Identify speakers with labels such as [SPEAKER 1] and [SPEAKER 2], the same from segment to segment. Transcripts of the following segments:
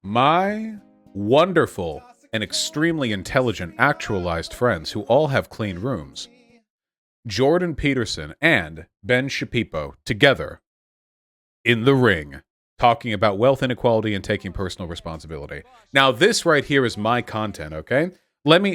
[SPEAKER 1] My wonderful and extremely intelligent actualized friends who all have clean rooms, Jordan Peterson and Ben Shapiro together in the ring, talking about wealth inequality and taking personal responsibility. Now, this right here is my content, okay?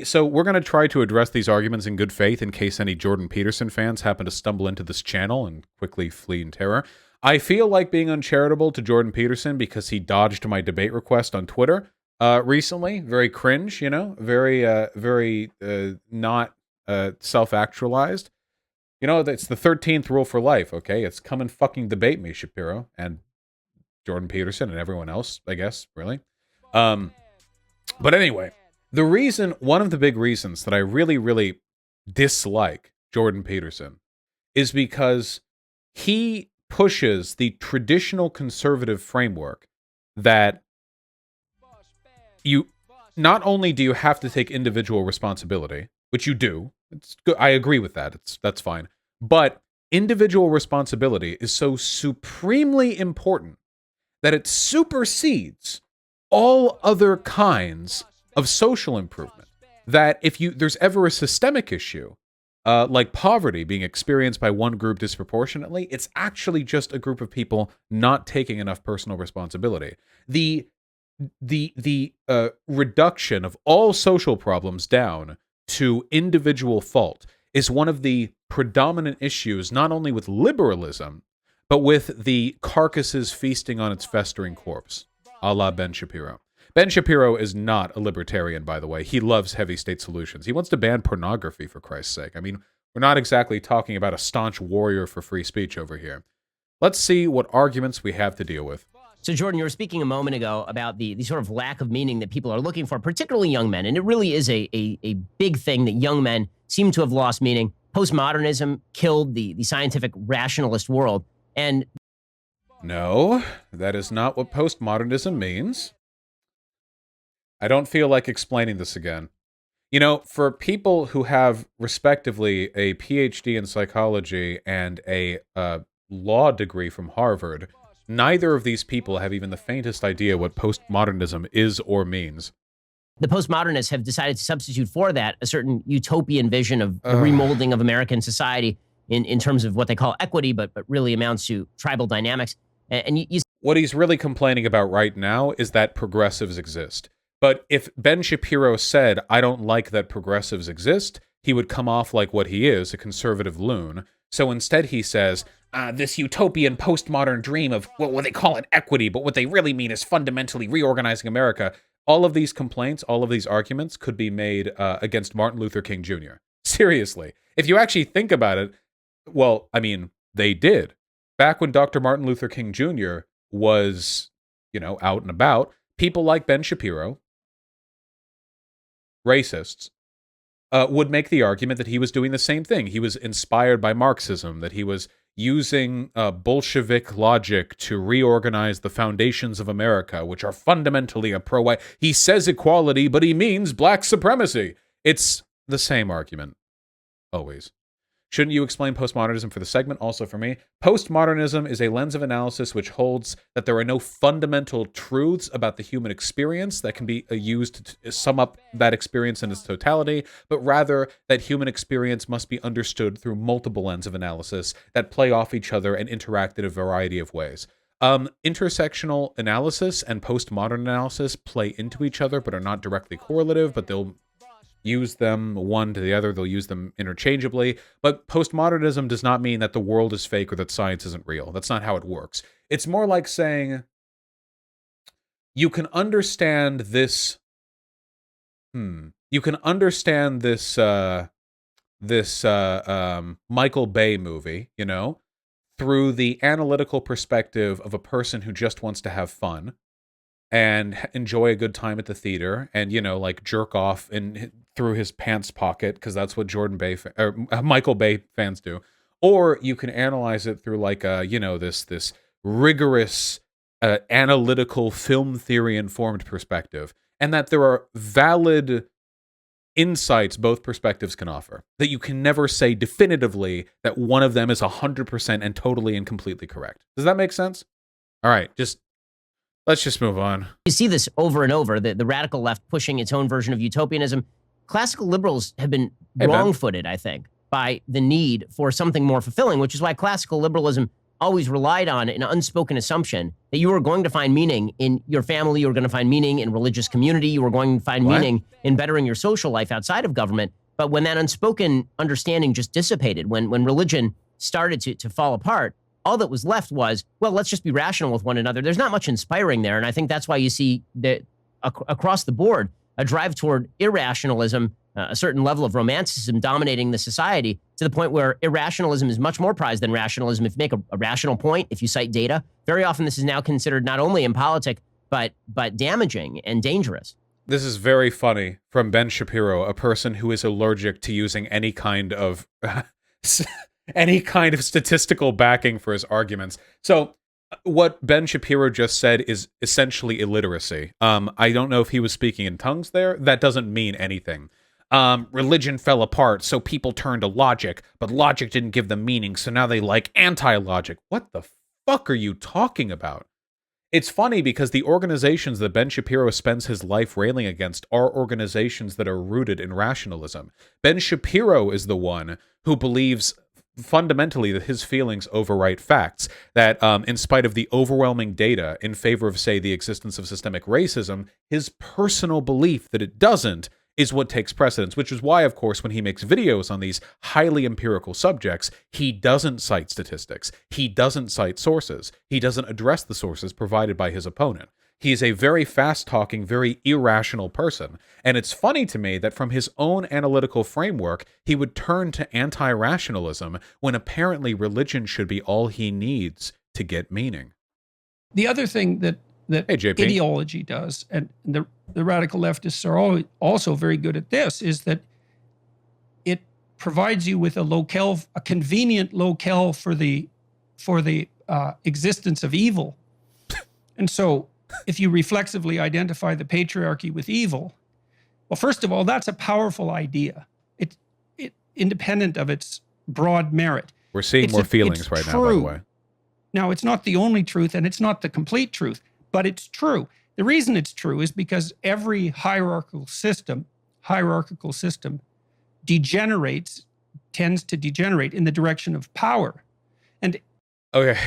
[SPEAKER 1] So we're going to try to address these arguments in good faith in case any Jordan Peterson fans happen to stumble into this channel and quickly flee in terror. I feel like being uncharitable to Jordan Peterson because he dodged my debate request on Twitter recently. Very cringe, very not self-actualized. You know, it's the 13th rule for life, okay? It's come and fucking debate me, Shapiro, and Jordan Peterson and everyone else, I guess, really. But anyway, one of the big reasons that I really, really dislike Jordan Peterson is because he pushes the traditional conservative framework that you not only do you have to take individual responsibility, which you do. It's good. I agree with that. That's fine. But individual responsibility is so supremely important that it supersedes all other kinds of social improvement. That if there's ever a systemic issue, like poverty being experienced by one group disproportionately, it's actually just a group of people not taking enough personal responsibility. The reduction of all social problems down to individual fault is one of the predominant issues, not only with liberalism, but with the carcasses feasting on its festering corpse, a la Ben Shapiro. Ben Shapiro is not a libertarian, by the way. He loves heavy state solutions. He wants to ban pornography, for Christ's sake. I mean, we're not exactly talking about a staunch warrior for free speech over here. Let's see what arguments we have to deal with.
[SPEAKER 2] So, Jordan, you were speaking a moment ago about the sort of lack of meaning that people are looking for, particularly young men. And it really is a big thing that young men seem to have lost meaning. Postmodernism killed the scientific rationalist world. And
[SPEAKER 1] no, that is not what postmodernism means. I don't feel like explaining this again. You know, for people who have respectively a PhD in psychology and a law degree from Harvard, neither of these people have even the faintest idea what postmodernism is or means.
[SPEAKER 2] The postmodernists have decided to substitute for that a certain utopian vision of the remolding of American society in terms of what they call equity, but really amounts to tribal dynamics. And
[SPEAKER 1] what he's really complaining about right now is that progressives exist. But if Ben Shapiro said, I don't like that progressives exist, he would come off like what he is, a conservative loon. So instead he says, this utopian postmodern dream of what they call it equity, but what they really mean is fundamentally reorganizing America. All of these complaints, all of these arguments could be made against Martin Luther King Jr. Seriously. If you actually think about it, well, I mean, they did. Back when Dr. Martin Luther King Jr. was, out and about, people like Ben Shapiro, racists, would make the argument that he was doing the same thing. He was inspired by Marxism, that he was using Bolshevik logic to reorganize the foundations of America, which are fundamentally a pro-white. He says equality, but he means black supremacy. It's the same argument, always. Shouldn't you explain postmodernism for the segment? Also for me, postmodernism is a lens of analysis which holds that there are no fundamental truths about the human experience that can be used to sum up that experience in its totality, but rather that human experience must be understood through multiple lenses of analysis that play off each other and interact in a variety of ways. Intersectional analysis and postmodern analysis play into each other, but are not directly correlative, but they'll use them one to the other. They'll use them interchangeably. But postmodernism does not mean that the world is fake or that science isn't real. That's not how it works. It's more like saying you can understand this. You can understand this. Michael Bay movie, through the analytical perspective of a person who just wants to have fun and enjoy a good time at the theater and, like jerk off through his pants pocket, because that's what Michael Bay fans do. Or you can analyze it through like this rigorous analytical film theory informed perspective, and that there are valid insights both perspectives can offer, that you can never say definitively that one of them is 100% and totally and completely correct. Does that make sense? All right, let's just move on.
[SPEAKER 2] You see this over and over, the radical left pushing its own version of utopianism. Classical liberals have been wrong-footed, I think, by the need for something more fulfilling, which is why classical liberalism always relied on an unspoken assumption that you were going to find meaning in your family, you were going to find meaning in religious community, you were going to find meaning in bettering your social life outside of government. But when that unspoken understanding just dissipated, when religion started to fall apart, all that was left was, well, let's just be rational with one another. There's not much inspiring there. And I think that's why you see that across the board, a drive toward irrationalism, a certain level of romanticism dominating the society to the point where irrationalism is much more prized than rationalism. If you make a rational point, if you cite data, very often this is now considered not only impolitic, but damaging and dangerous.
[SPEAKER 1] This is very funny from Ben Shapiro, a person who is allergic to using any kind of any kind of statistical backing for his arguments. So what Ben Shapiro just said is essentially illiteracy. I don't know if he was speaking in tongues there. That doesn't mean anything. Religion fell apart, so people turned to logic, but logic didn't give them meaning, so now they like anti-logic. What the fuck are you talking about? It's funny because the organizations that Ben Shapiro spends his life railing against are organizations that are rooted in rationalism. Ben Shapiro is the one who believes fundamentally that his feelings overwrite facts, that in spite of the overwhelming data in favor of, say, the existence of systemic racism, his personal belief that it doesn't is what takes precedence, which is why, of course, when he makes videos on these highly empirical subjects, he doesn't cite statistics, he doesn't cite sources, he doesn't address the sources provided by his opponent. He is a very fast-talking, very irrational person, and it's funny to me that from his own analytical framework, he would turn to anti-rationalism when apparently religion should be all he needs to get meaning.
[SPEAKER 3] The other thing that
[SPEAKER 1] Hey, JP.
[SPEAKER 3] ideology does, and the radical leftists are also very good at this, is that it provides you with a convenient locale for the existence of evil. And so if you reflexively identify the patriarchy with evil, well, first of all, that's a powerful idea. It independent of its broad merit.
[SPEAKER 1] We're seeing more feelings right now, by the way.
[SPEAKER 3] Now, it's not the only truth, and it's not the complete truth, but it's true. The reason it's true is because every hierarchical system tends to degenerate in the direction of power. And
[SPEAKER 1] okay.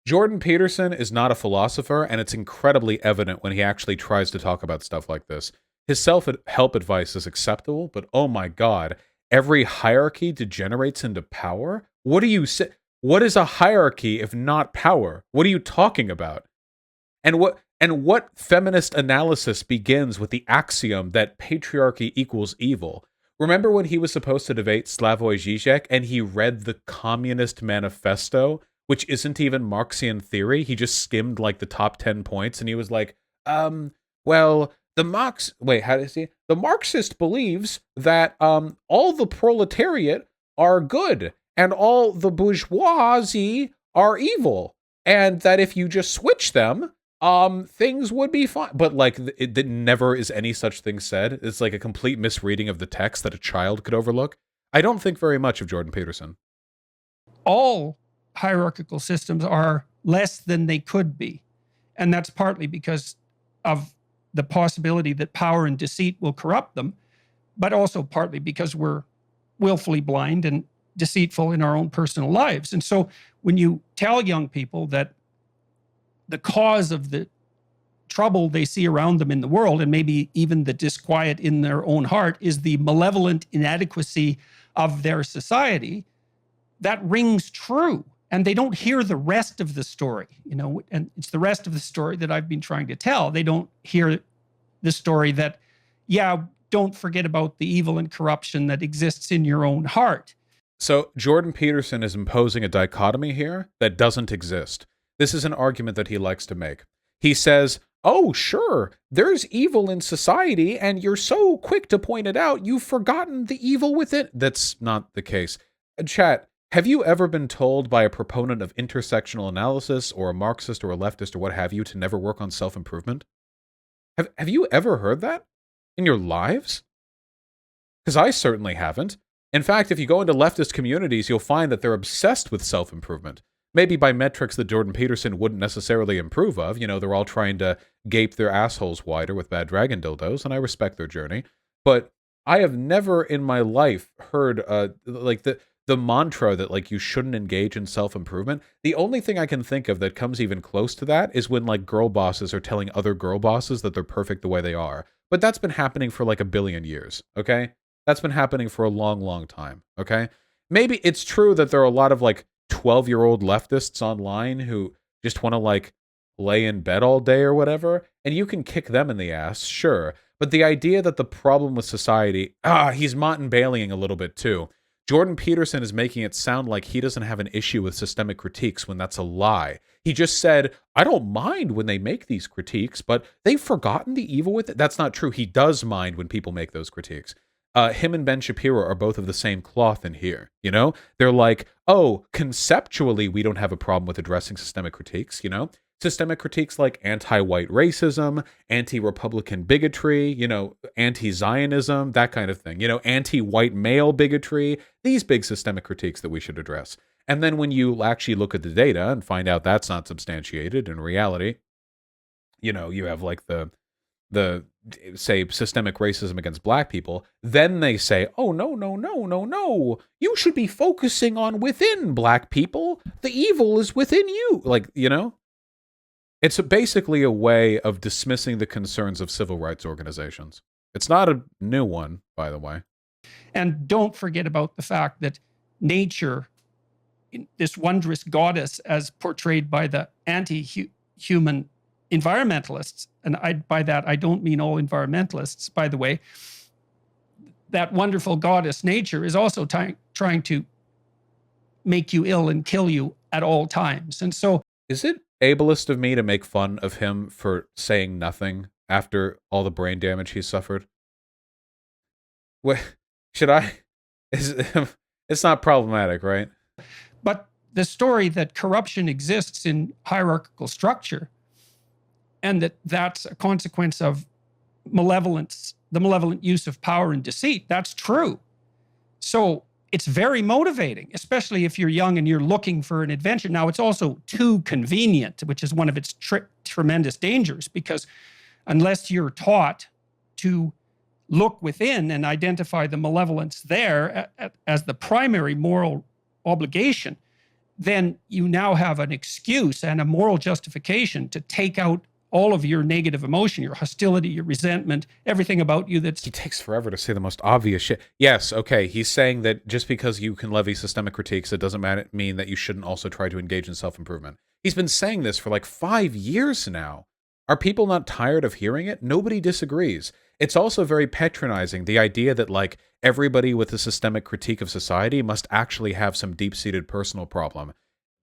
[SPEAKER 1] Jordan Peterson is not a philosopher, and it's incredibly evident when he actually tries to talk about stuff like this. His self-help advice is acceptable, but oh my God, every hierarchy degenerates into power? What do you say? What is a hierarchy if not power? What are you talking about? And what feminist analysis begins with the axiom that patriarchy equals evil? Remember when he was supposed to debate Slavoj Žižek and he read the Communist Manifesto, which isn't even Marxian theory? He just skimmed like the top 10 points and he was like, well, the Marxist believes that all the proletariat are good and all the bourgeoisie are evil, and that if you just switch them, things would be fine. But like, it never is any such thing said. It's like a complete misreading of the text that a child could overlook. I don't think very much of Jordan Peterson.
[SPEAKER 3] All hierarchical systems are less than they could be. And that's partly because of the possibility that power and deceit will corrupt them, but also partly because we're willfully blind and deceitful in our own personal lives. And so when you tell young people that the cause of the trouble they see around them in the world, and maybe even the disquiet in their own heart, is the malevolent inadequacy of their society, that rings true. And they don't hear the rest of the story, and it's the rest of the story that I've been trying to tell. They don't hear the story that, yeah, don't forget about the evil and corruption that exists in your own heart.
[SPEAKER 1] So Jordan Peterson is imposing a dichotomy here that doesn't exist. This is an argument that he likes to make. He says, oh, sure, there's evil in society, and you're so quick to point it out, you've forgotten the evil within. That's not the case. Chat, have you ever been told by a proponent of intersectional analysis or a Marxist or a leftist or what have you to never work on self-improvement? Have you ever heard that? in your lives? Because I certainly haven't. In fact, if you go into leftist communities, you'll find that they're obsessed with self-improvement. Maybe by metrics that Jordan Peterson wouldn't necessarily approve of. You know, they're all trying to gape their assholes wider with bad dragon dildos, and I respect their journey. But I have never in my life heard like the mantra that like you shouldn't engage in self-improvement. The only thing I can think of that comes even close to that is when like girl bosses are telling other girl bosses that they're perfect the way they are. But that's been happening for like a billion years, okay? That's been happening for a long, long time, okay? Maybe it's true that there are a lot of like 12-year-old leftists online who just want to like lay in bed all day or whatever, and you can kick them in the ass, sure. But the idea that the problem with society, he's Martin Baileying a little bit too. Jordan Peterson is making it sound like he doesn't have an issue with systemic critiques when that's a lie. He just said, I don't mind when they make these critiques, but they've forgotten the evil with it. That's not true. He does mind when people make those critiques. Him and Ben Shapiro are both of the same cloth in here, you know? They're like, oh, conceptually, we don't have a problem with addressing systemic critiques, you know? Systemic critiques like anti-white racism, anti-Republican bigotry, you know, anti-Zionism, that kind of thing, you know, anti-white male bigotry, these big systemic critiques that we should address. And then when you actually look at the data and find out that's not substantiated in reality, you know, you have like the say systemic racism against black people, then they say, oh, no, you should be focusing on within black people, the evil is within you, like, you know. It's basically a way of dismissing the concerns of civil rights organizations. It's not a new one, by the way.
[SPEAKER 3] And don't forget about the fact that nature, this wondrous goddess as portrayed by the anti-human environmentalists, and by that I don't mean all environmentalists, by the way, that wonderful goddess nature is also trying to make you ill and kill you at all times. And so,
[SPEAKER 1] is it ableist of me to make fun of him for saying nothing after all the brain damage he suffered? What should I? It's not problematic, right?
[SPEAKER 3] But the story that corruption exists in hierarchical structure, and that's a consequence of malevolence, the malevolent use of power and deceit, that's true. So it's very motivating, especially if you're young and you're looking for an adventure. Now, it's also too convenient, which is one of its tremendous dangers, because unless you're taught to look within and identify the malevolence there as the primary moral obligation, then you now have an excuse and a moral justification to take out all of your negative emotion, your hostility, your resentment, everything about you that's...
[SPEAKER 1] He takes forever to say the most obvious shit. Yes, okay, he's saying that just because you can levy systemic critiques, it doesn't mean that you shouldn't also try to engage in self-improvement. He's been saying this for like 5 years now. Are people not tired of hearing it? Nobody disagrees. It's also very patronizing, the idea that like everybody with a systemic critique of society must actually have some deep-seated personal problem.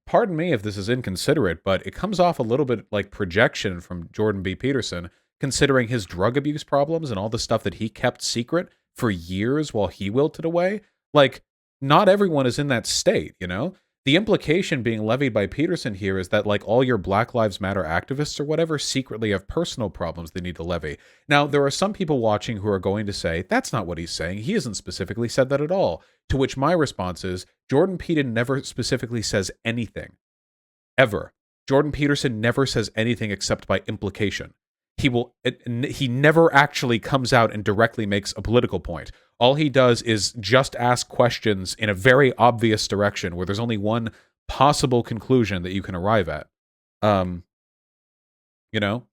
[SPEAKER 1] Pardon me if this is inconsiderate, but it comes off a little bit like projection from Jordan B. Peterson, considering his drug abuse problems and all the stuff that he kept secret for years while he wilted away. Like, not everyone is in that state, you know? The implication being levied by Peterson here is that like all your Black Lives Matter activists or whatever secretly have personal problems they need to levy. Now, there are some people watching who are going to say, that's not what he's saying. He hasn't specifically said that at all. To which my response is, Jordan Peterson never specifically says anything. Ever. Jordan Peterson never says anything except by implication. He never actually comes out and directly makes a political point. All he does is just ask questions in a very obvious direction where there's only one possible conclusion that you can arrive at. You know?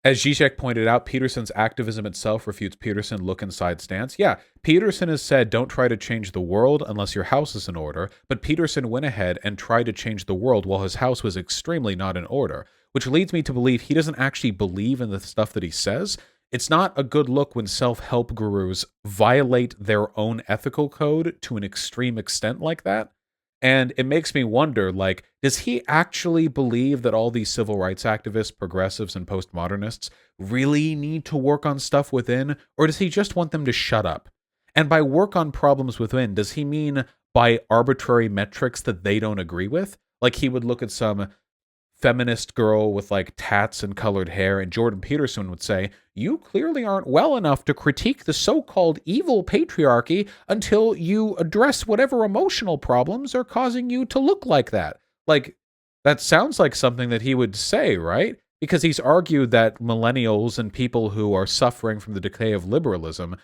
[SPEAKER 1] As Zizek pointed out, Peterson's activism itself refutes Peterson's look-inside stance. Yeah, Peterson has said don't try to change the world unless your house is in order, but Peterson went ahead and tried to change the world while his house was extremely not in order, which leads me to believe he doesn't actually believe in the stuff that he says. It's not a good look when self-help gurus violate their own ethical code to an extreme extent like that. And it makes me wonder, like, does he actually believe that all these civil rights activists, progressives, and postmodernists really need to work on stuff within, or does he just want them to shut up? And by work on problems within, does he mean by arbitrary metrics that they don't agree with? Like he would look at some feminist girl with like tats and colored hair, and Jordan Peterson would say, you clearly aren't well enough to critique the so-called evil patriarchy until you address whatever emotional problems are causing you to look like that. Like, that sounds like something that he would say, right? Because he's argued that millennials and people who are suffering from the decay of liberalism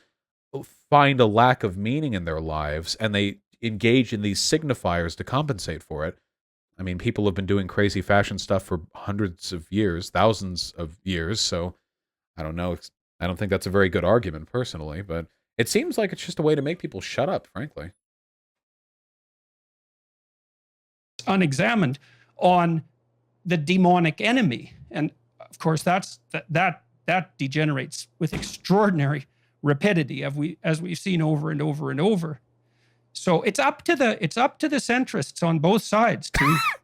[SPEAKER 1] find a lack of meaning in their lives, and they engage in these signifiers to compensate for it. I mean, people have been doing crazy fashion stuff for hundreds of years, thousands of years, so I don't know. I don't think that's a very good argument, personally, but it seems like it's just a way to make people shut up, frankly.
[SPEAKER 3] Unexamined on the demonic enemy. And of course, that degenerates with extraordinary rapidity, as we've seen over and over and over. So it's up to the centrists on both sides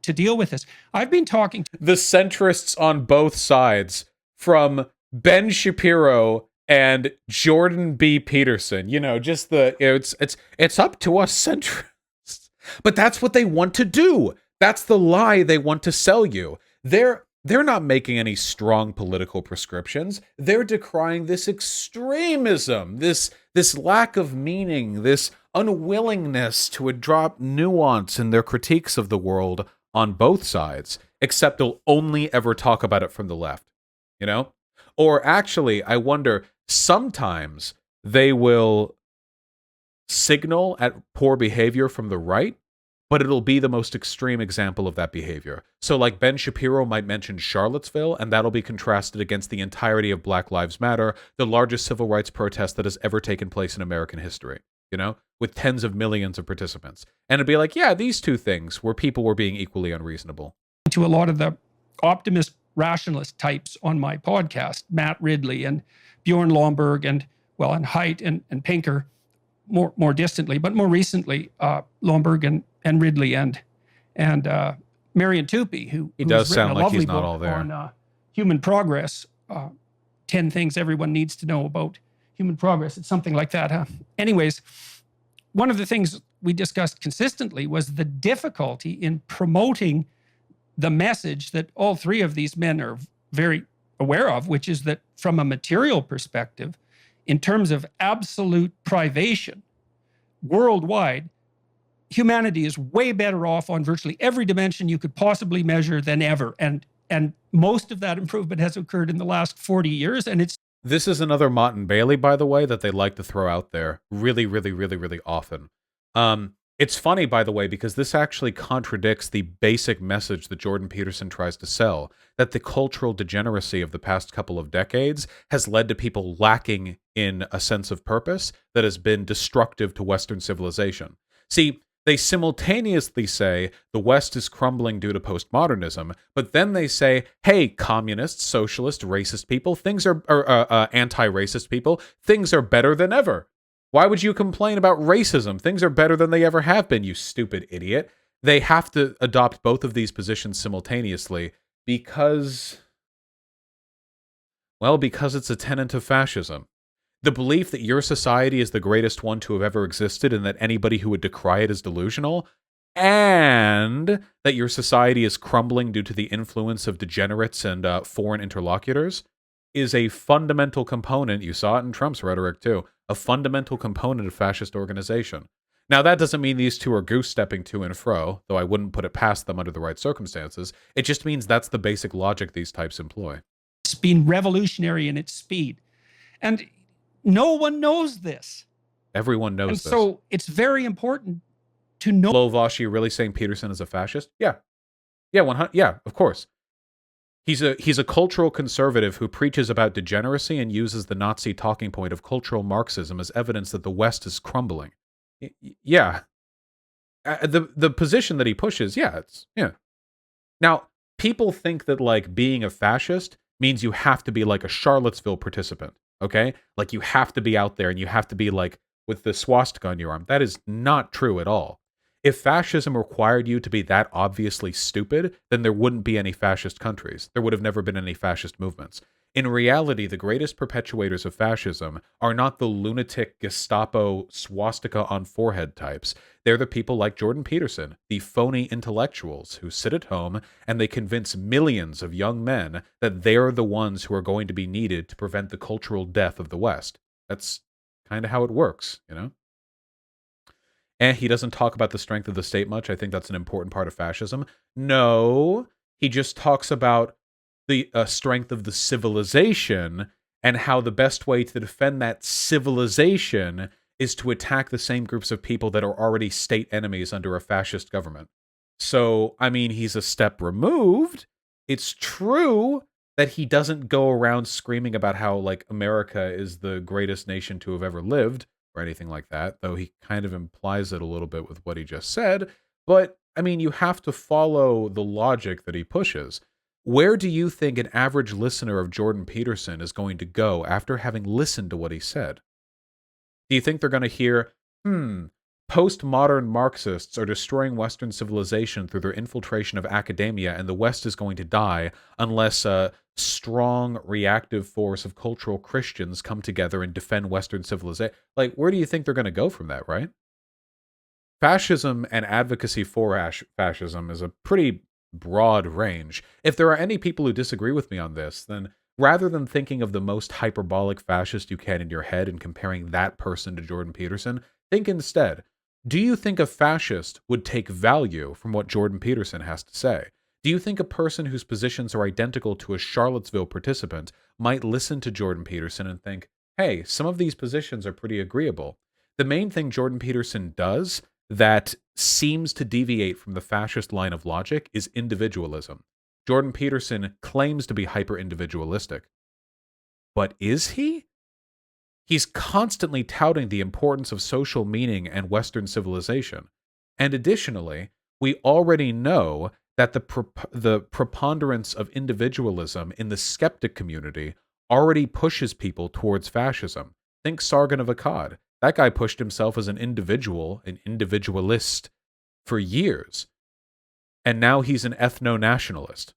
[SPEAKER 3] to deal with this. I've been talking to
[SPEAKER 1] the centrists on both sides, from Ben Shapiro and Jordan B. Peterson. You know, just it's up to us centrists. But that's what they want to do. That's the lie they want to sell you. They're not making any strong political prescriptions. They're decrying this extremism, this lack of meaning, this unwillingness to adopt nuance in their critiques of the world on both sides, except they'll only ever talk about it from the left, you know? Or actually, I wonder, sometimes they will signal at poor behavior from the right, but it'll be the most extreme example of that behavior. So like Ben Shapiro might mention Charlottesville, and that'll be contrasted against the entirety of Black Lives Matter, the largest civil rights protest that has ever taken place in American history, you know, with tens of millions of participants. And it'd be like, yeah, these two things where people were being equally unreasonable.
[SPEAKER 3] To a lot of the optimist rationalist types on my podcast, Matt Ridley and Bjorn Lomborg and Haidt and Pinker, more distantly, but more recently, Lomborg and Ridley and Marian Tupy, who
[SPEAKER 1] does
[SPEAKER 3] written
[SPEAKER 1] sound
[SPEAKER 3] a
[SPEAKER 1] like
[SPEAKER 3] lovely
[SPEAKER 1] he's not
[SPEAKER 3] book
[SPEAKER 1] all there.
[SPEAKER 3] on human progress, 10 things everyone needs to know about human progress. It's something like that, huh? Anyways, one of the things we discussed consistently was the difficulty in promoting the message that all three of these men are very aware of, which is that from a material perspective, in terms of absolute privation, worldwide, humanity is way better off on virtually every dimension you could possibly measure than ever. And most of that improvement has occurred in the last 40 years. And
[SPEAKER 1] This is another Mott and Bailey, by the way, that they like to throw out there really, really, really, really often. It's funny, by the way, because this actually contradicts the basic message that Jordan Peterson tries to sell, that the cultural degeneracy of the past couple of decades has led to people lacking in a sense of purpose that has been destructive to Western civilization. See, they simultaneously say the West is crumbling due to postmodernism, but then they say, hey, communists, socialists, racist people, things are anti-racist people, things are better than ever. Why would you complain about racism? Things are better than they ever have been, you stupid idiot. They have to adopt both of these positions simultaneously because it's a tenet of fascism. The belief that your society is the greatest one to have ever existed and that anybody who would decry it is delusional, and that your society is crumbling due to the influence of degenerates and foreign interlocutors, is a fundamental component, you saw it in Trump's rhetoric too, a fundamental component of fascist organization. Now, that doesn't mean these two are goose-stepping to and fro, though I wouldn't put it past them under the right circumstances. It just means that's the basic logic these types employ.
[SPEAKER 3] It's been revolutionary in its speed. And no one knows this.
[SPEAKER 1] Everyone knows this.
[SPEAKER 3] So it's very important to know.
[SPEAKER 1] Hello, Vosh, you really saying Peterson is a fascist? Yeah. Yeah, 100. Yeah, of course. He's a cultural conservative who preaches about degeneracy and uses the Nazi talking point of cultural Marxism as evidence that the West is crumbling. Yeah. The position that he pushes, yeah. Now, people think that, like, being a fascist means you have to be like a Charlottesville participant, okay? Like, you have to be out there and you have to be, like, with the swastika on your arm. That is not true at all. If fascism required you to be that obviously stupid, then there wouldn't be any fascist countries. There would have never been any fascist movements. In reality, the greatest perpetuators of fascism are not the lunatic Gestapo swastika on forehead types. They're the people like Jordan Peterson, the phony intellectuals who sit at home and they convince millions of young men that they're the ones who are going to be needed to prevent the cultural death of the West. That's kind of how it works, you know? And he doesn't talk about the strength of the state much. I think that's an important part of fascism. No, he just talks about the strength of the civilization and how the best way to defend that civilization is to attack the same groups of people that are already state enemies under a fascist government. So, I mean, he's a step removed. It's true that he doesn't go around screaming about how, like, America is the greatest nation to have ever lived or anything like that, though he kind of implies it a little bit with what he just said. But, I mean, you have to follow the logic that he pushes. Where do you think an average listener of Jordan Peterson is going to go after having listened to what he said? Do you think they're going to hear, postmodern Marxists are destroying Western civilization through their infiltration of academia, and the West is going to die unless a strong reactive force of cultural Christians come together and defend Western civilization? Like, where do you think they're going to go from that, right? Fascism and advocacy for fascism is a pretty broad range. If there are any people who disagree with me on this, then rather than thinking of the most hyperbolic fascist you can in your head and comparing that person to Jordan Peterson, think instead, do you think a fascist would take value from what Jordan Peterson has to say? Do you think a person whose positions are identical to a Charlottesville participant might listen to Jordan Peterson and think, hey, some of these positions are pretty agreeable? The main thing Jordan Peterson does that seems to deviate from the fascist line of logic is individualism. Jordan Peterson claims to be hyper-individualistic. But is he? He's constantly touting the importance of social meaning and Western civilization. And additionally, we already know that the preponderance of individualism in the skeptic community already pushes people towards fascism. Think Sargon of Akkad. That guy pushed himself as an individual, an individualist, for years. And now he's an ethno-nationalist.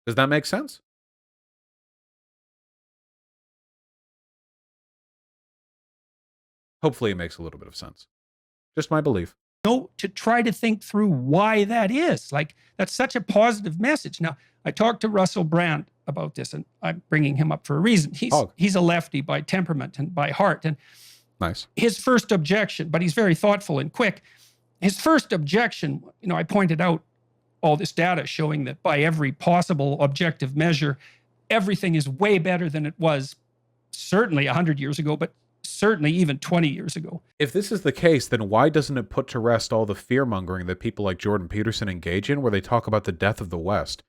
[SPEAKER 1] Does that make sense? Hopefully it makes a little bit of sense. Just my belief.
[SPEAKER 3] No, to try to think through why that is. Like, that's such a positive message. Now, I talked to Russell Brand about this, and I'm bringing him up for a reason. He's a lefty by temperament and by heart. And
[SPEAKER 1] nice.
[SPEAKER 3] His first objection, but he's very thoughtful and quick. His first objection, I pointed out all this data showing that by every possible objective measure, everything is way better than it was certainly 100 years ago, but certainly even 20 years ago.
[SPEAKER 1] If this is the case, then why doesn't it put to rest all the fear-mongering that people like Jordan Peterson engage in, where they talk about the death of the West?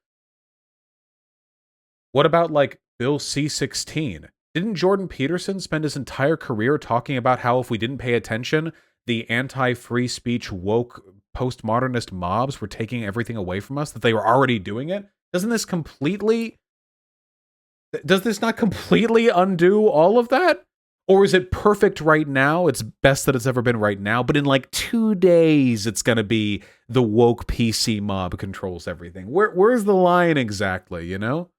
[SPEAKER 1] What about, like, Bill C-16? Didn't Jordan Peterson spend his entire career talking about how if we didn't pay attention, the anti-free speech woke postmodernist mobs were taking everything away from us, that they were already doing it? Does this not completely undo all of that? Or is it perfect right now? It's best that it's ever been right now, but in like 2 days, it's going to be the woke PC mob controls everything. Where's the line exactly, you know?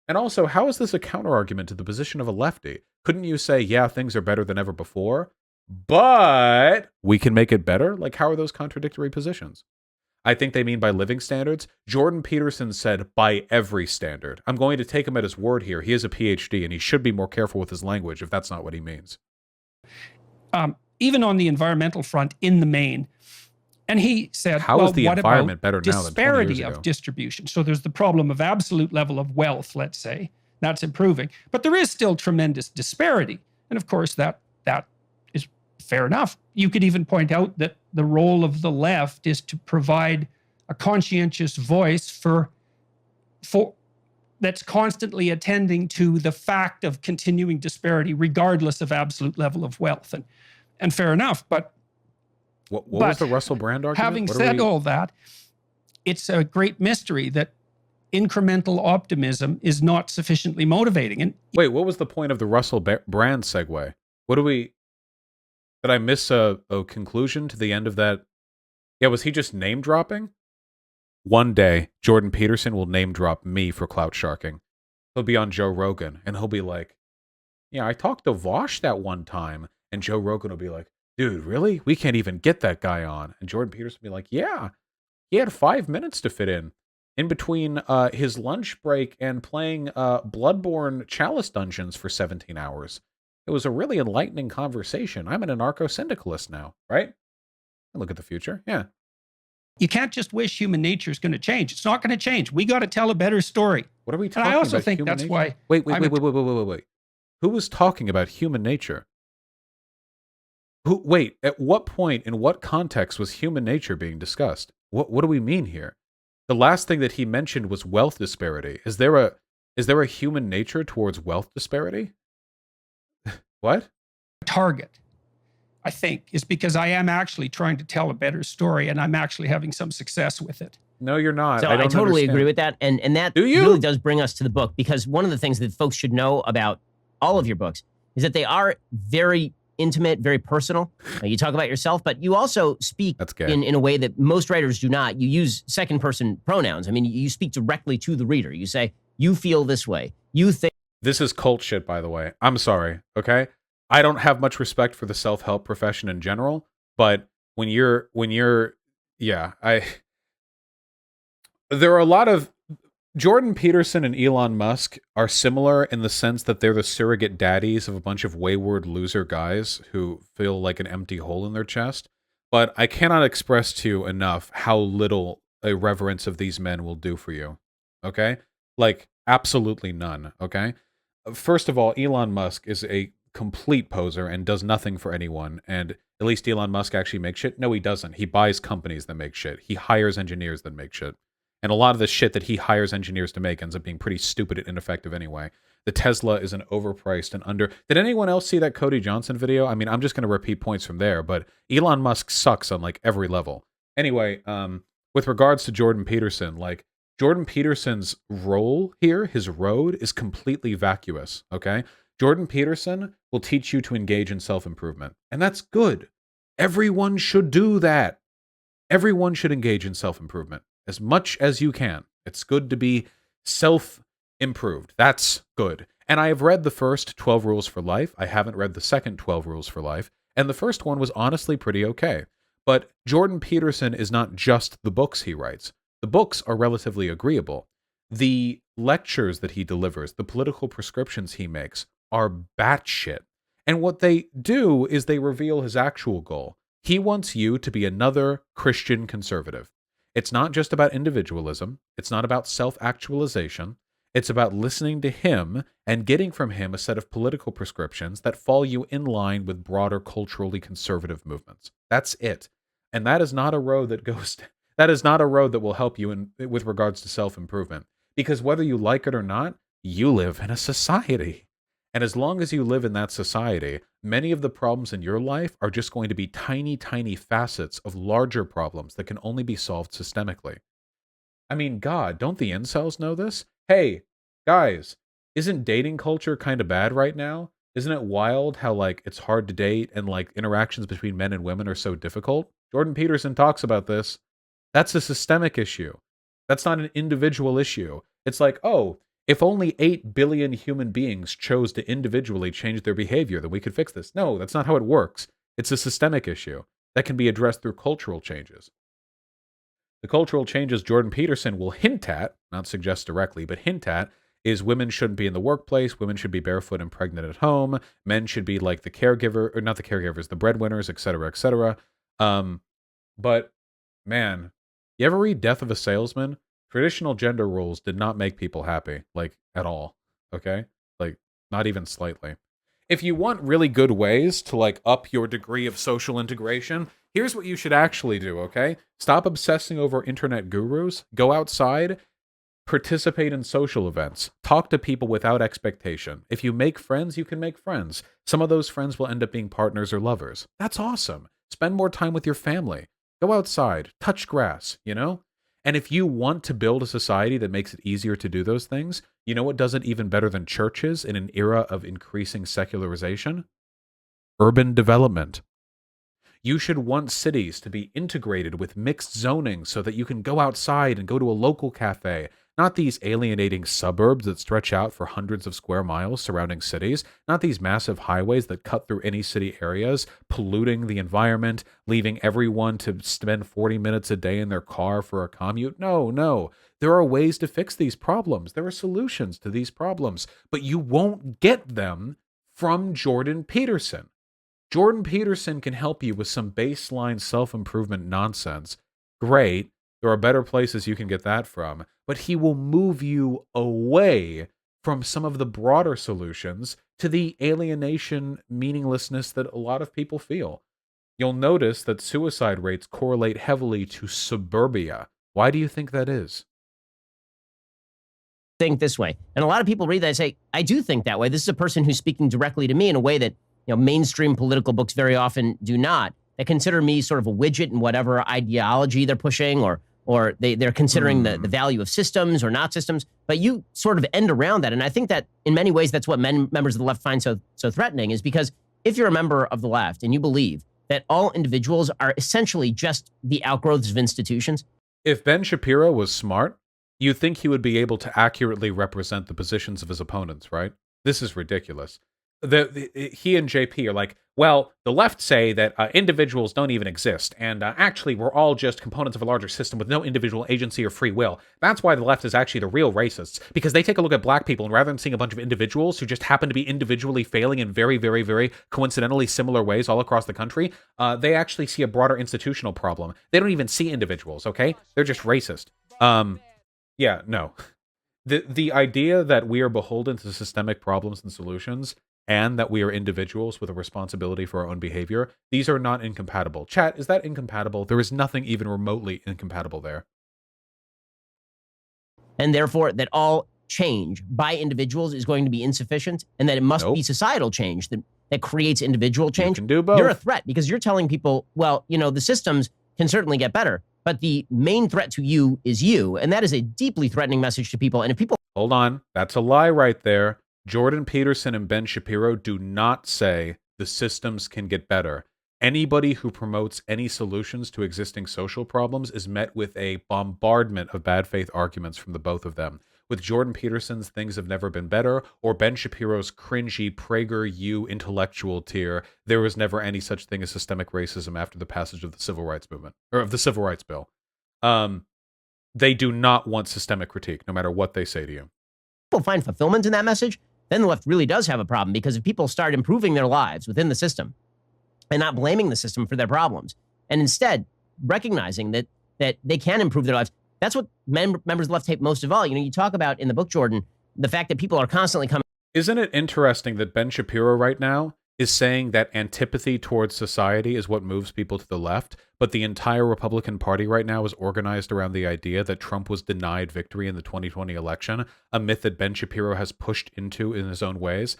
[SPEAKER 1] And also, how is this a counter-argument to the position of a lefty? Couldn't you say, yeah, things are better than ever before, but we can make it better? Like, how are those contradictory positions? I think they mean by living standards. Jordan Peterson said by every standard. I'm going to take him at his word here. He has a PhD, and he should be more careful with his language if that's not what he means.
[SPEAKER 3] Even on the environmental front, in the main. And he said,
[SPEAKER 1] how is the environment better now than 20 years
[SPEAKER 3] disparity of distribution? So there's the problem of absolute level of wealth, let's say. That's improving. But there is still tremendous disparity. And of course, that is fair enough. You could even point out that the role of the left is to provide a conscientious voice for that's constantly attending to the fact of continuing disparity, regardless of absolute level of wealth. And fair enough, but
[SPEAKER 1] what was the Russell Brand argument?
[SPEAKER 3] Having said all that, it's a great mystery that incremental optimism is not sufficiently motivating. And
[SPEAKER 1] wait, what was the point of the Russell Brand segue? Did I miss a conclusion to the end of that? Yeah, was he just name dropping? One day, Jordan Peterson will name drop me for clout sharking. He'll be on Joe Rogan, and he'll be like, yeah, I talked to Vosh that one time. And Joe Rogan will be like, dude, really? We can't even get that guy on. And Jordan Peterson will be like, yeah, he had 5 minutes to fit in between his lunch break and playing Bloodborne Chalice Dungeons for 17 hours. It was a really enlightening conversation. I'm an anarcho-syndicalist now, right? Look at the future. Yeah.
[SPEAKER 3] You can't just wish human nature is going to change. It's not going to change. We got to tell a better story.
[SPEAKER 1] What are we
[SPEAKER 3] And
[SPEAKER 1] talking
[SPEAKER 3] I also
[SPEAKER 1] about?
[SPEAKER 3] think
[SPEAKER 1] Human
[SPEAKER 3] that's
[SPEAKER 1] nature?
[SPEAKER 3] why.
[SPEAKER 1] Wait. Who was talking about human nature? Wait, at what point, in what context was human nature being discussed? What do we mean here? The last thing that he mentioned was wealth disparity. Is there a human nature towards wealth disparity? What?
[SPEAKER 3] Target, I think, is because I am actually trying to tell a better story and I'm actually having some success with it.
[SPEAKER 1] No, you're not.
[SPEAKER 2] So
[SPEAKER 1] I
[SPEAKER 2] I
[SPEAKER 1] don't
[SPEAKER 2] totally
[SPEAKER 1] understand.
[SPEAKER 2] agree with that. And that
[SPEAKER 1] Do you?
[SPEAKER 2] really does bring us to the book, because one of the things that folks should know about all of your books is that they are very intimate, very personal. You talk about yourself, but you also speak
[SPEAKER 1] That's gay.
[SPEAKER 2] in a way that most writers do not. You use second person pronouns. I mean, you speak directly to the reader. You say, you feel this way. You think.
[SPEAKER 1] This is cult shit, by the way. I'm sorry, okay? I don't have much respect for the self-help profession in general, but when you're yeah, there are a lot of Jordan Peterson and Elon Musk are similar in the sense that they're the surrogate daddies of a bunch of wayward loser guys who feel like an empty hole in their chest. But I cannot express to you enough how little a reverence of these men will do for you. Okay? Like, absolutely none. Okay? First of all, Elon Musk is a complete poser and does nothing for anyone. And at least Elon Musk actually makes shit. No, he doesn't. He buys companies that make shit. He hires engineers that make shit. And a lot of the shit that he hires engineers to make ends up being pretty stupid and ineffective anyway. The Tesla is an overpriced and under... Did anyone else see that Cody Johnson video? I mean, I'm just going to repeat points from there, but Elon Musk sucks on, like, every level. Anyway, with regards to Jordan Peterson, like, Jordan Peterson's role here, his road, is completely vacuous, okay? Jordan Peterson will teach you to engage in self-improvement, and that's good. Everyone should do that. Everyone should engage in self-improvement as much as you can. It's good to be self-improved. That's good. And I have read the first 12 Rules for Life. I haven't read the second 12 Rules for Life, and the first one was honestly pretty okay. But Jordan Peterson is not just the books he writes. The books are relatively agreeable. The lectures that he delivers, the political prescriptions he makes, are batshit. And what they do is they reveal his actual goal. He wants you to be another Christian conservative. It's not just about individualism. It's not about self-actualization. It's about listening to him and getting from him a set of political prescriptions that fall you in line with broader culturally conservative movements. That's it. And that is not a road that goes... That is not a road that will help you with regards to self-improvement. Because whether you like it or not, you live in a society. And as long as you live in that society, many of the problems in your life are just going to be tiny, tiny facets of larger problems that can only be solved systemically. I mean, God, don't the incels know this? Hey, guys, isn't dating culture kind of bad right now? Isn't it wild how, like, it's hard to date and, like, interactions between men and women are so difficult? Jordan Peterson talks about this. That's a systemic issue. That's not an individual issue. It's like, oh, if only 8 billion human beings chose to individually change their behavior, then we could fix this. No, that's not how it works. It's a systemic issue that can be addressed through cultural changes. The cultural changes Jordan Peterson will hint at, not suggest directly, but hint at, is women shouldn't be in the workplace, women should be barefoot and pregnant at home, men should be like the caregiver, or not the caregivers, the breadwinners, etc., etc. But, man, you ever read Death of a Salesman? Traditional gender roles did not make people happy, like, at all, okay? Like, not even slightly. If you want really good ways to, like, up your degree of social integration, here's what you should actually do, okay? Stop obsessing over internet gurus. Go outside. Participate in social events. Talk to people without expectation. If you make friends, you can make friends. Some of those friends will end up being partners or lovers. That's awesome. Spend more time with your family. Go outside. Touch grass, you know? And if you want to build a society that makes it easier to do those things, you know what does it even better than churches in an era of increasing secularization? Urban development. You should want cities to be integrated with mixed zoning so that you can go outside and go to a local cafe, not these alienating suburbs that stretch out for hundreds of square miles surrounding cities, not these massive highways that cut through any city areas, polluting the environment, leaving everyone to spend 40 minutes a day in their car for a commute. No, no. There are ways to fix these problems. There are solutions to these problems, but you won't get them from Jordan Peterson. Jordan Peterson can help you with some baseline self-improvement nonsense. Great. There are better places you can get that from, but he will move you away from some of the broader solutions to the alienation meaninglessness that a lot of people feel. You'll notice that suicide rates correlate heavily to suburbia. Why do you think that is?
[SPEAKER 2] Think this way. And a lot of people read that and say, I do think that way. This is a person who's speaking directly to me in a way that mainstream political books very often do not. They consider me sort of a widget in whatever ideology they're pushing, or they're considering the value of systems or not systems. But you sort of end around that. And I think that in many ways, that's what members of the left find so threatening, is because if you're a member of the left and you believe that all individuals are essentially just the outgrowths of institutions.
[SPEAKER 1] If Ben Shapiro was smart, you'd think he would be able to accurately represent the positions of his opponents, right? This is ridiculous. He and JP are like, well, the left say that individuals don't even exist, and actually we're all just components of a larger system with no individual agency or free will. That's why the left is actually the real racists, because they take a look at black people, and rather than seeing a bunch of individuals who just happen to be individually failing in very, very, very coincidentally similar ways all across the country, they actually see a broader institutional problem. They don't even see individuals, okay? They're just racist. Yeah, no. The idea that we are beholden to systemic problems and solutions, and that we are individuals with a responsibility for our own behavior, these are not incompatible. Chat, is that incompatible? There is nothing even remotely incompatible there.
[SPEAKER 2] And therefore, that all change by individuals is going to be insufficient, and that it must be societal change that creates individual change.
[SPEAKER 1] You can do both.
[SPEAKER 2] You're a threat because you're telling people, well, the systems can certainly get better, but the main threat to you is you. And that is a deeply threatening message to people. And if people...
[SPEAKER 1] Hold on. That's a lie right there. Jordan Peterson and Ben Shapiro do not say the systems can get better. Anybody who promotes any solutions to existing social problems is met with a bombardment of bad faith arguments from the both of them. With Jordan Peterson's things have never been better, or Ben Shapiro's cringy PragerU intellectual tier, there was never any such thing as systemic racism after the passage of the Civil Rights Movement, or of the Civil Rights Bill. They do not want systemic critique, no matter what they say to you.
[SPEAKER 2] People find fulfillment in that message, then the left really does have a problem, because if people start improving their lives within the system and not blaming the system for their problems, and instead recognizing that they can improve their lives, that's what members of the left hate most of all. You talk about in the book, Jordan, the fact that people are constantly coming.
[SPEAKER 1] Isn't it interesting that Ben Shapiro right now is saying that antipathy towards society is what moves people to the left, but the entire Republican Party right now is organized around the idea that Trump was denied victory in the 2020 election, a myth that Ben Shapiro has pushed into in his own ways?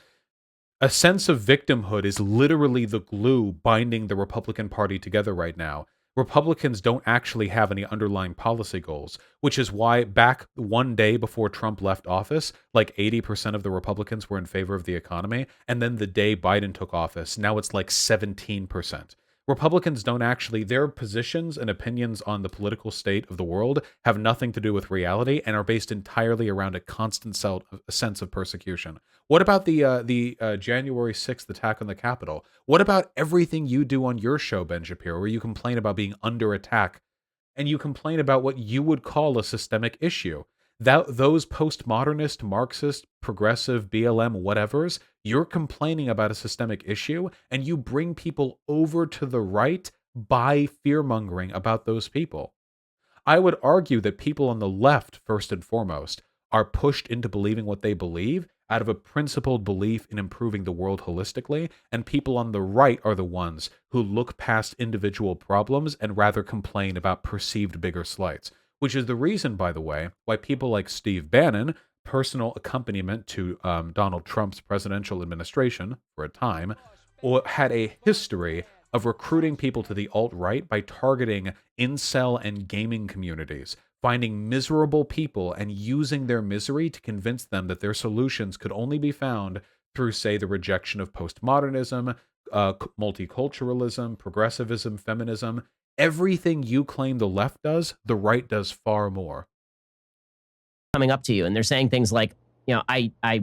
[SPEAKER 1] A sense of victimhood is literally the glue binding the Republican Party together right now. Republicans don't actually have any underlying policy goals, which is why back one day before Trump left office, like 80% of the Republicans were in favor of the economy, and then the day Biden took office, now it's like 17%. Republicans don't actually, their positions and opinions on the political state of the world have nothing to do with reality and are based entirely around a constant sense of persecution. What about the January 6th attack on the Capitol? What about everything you do on your show, Ben Shapiro, where you complain about being under attack and you complain about what you would call a systemic issue? Those postmodernist, Marxist, progressive, BLM, whatevers, you're complaining about a systemic issue, and you bring people over to the right by fear-mongering about those people. I would argue that people on the left, first and foremost, are pushed into believing what they believe out of a principled belief in improving the world holistically, and people on the right are the ones who look past individual problems and rather complain about perceived bigger slights. Which is the reason, by the way, why people like Steve Bannon, personal accompaniment to Donald Trump's presidential administration for a time, had a history of recruiting people to the alt-right by targeting incel and gaming communities, finding miserable people and using their misery to convince them that their solutions could only be found through, say, the rejection of postmodernism, multiculturalism, progressivism, feminism. Everything you claim the left does, the right does far more.
[SPEAKER 2] Coming up to you, and they're saying things like, I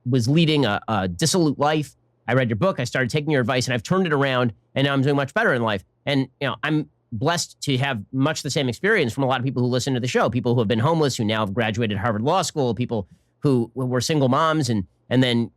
[SPEAKER 2] was leading a dissolute life. I read your book. I started taking your advice, and I've turned it around, and now I'm doing much better in life. And I'm blessed to have much the same experience from a lot of people who listen to the show. People who have been homeless, who now have graduated Harvard Law School. People who were single moms, and then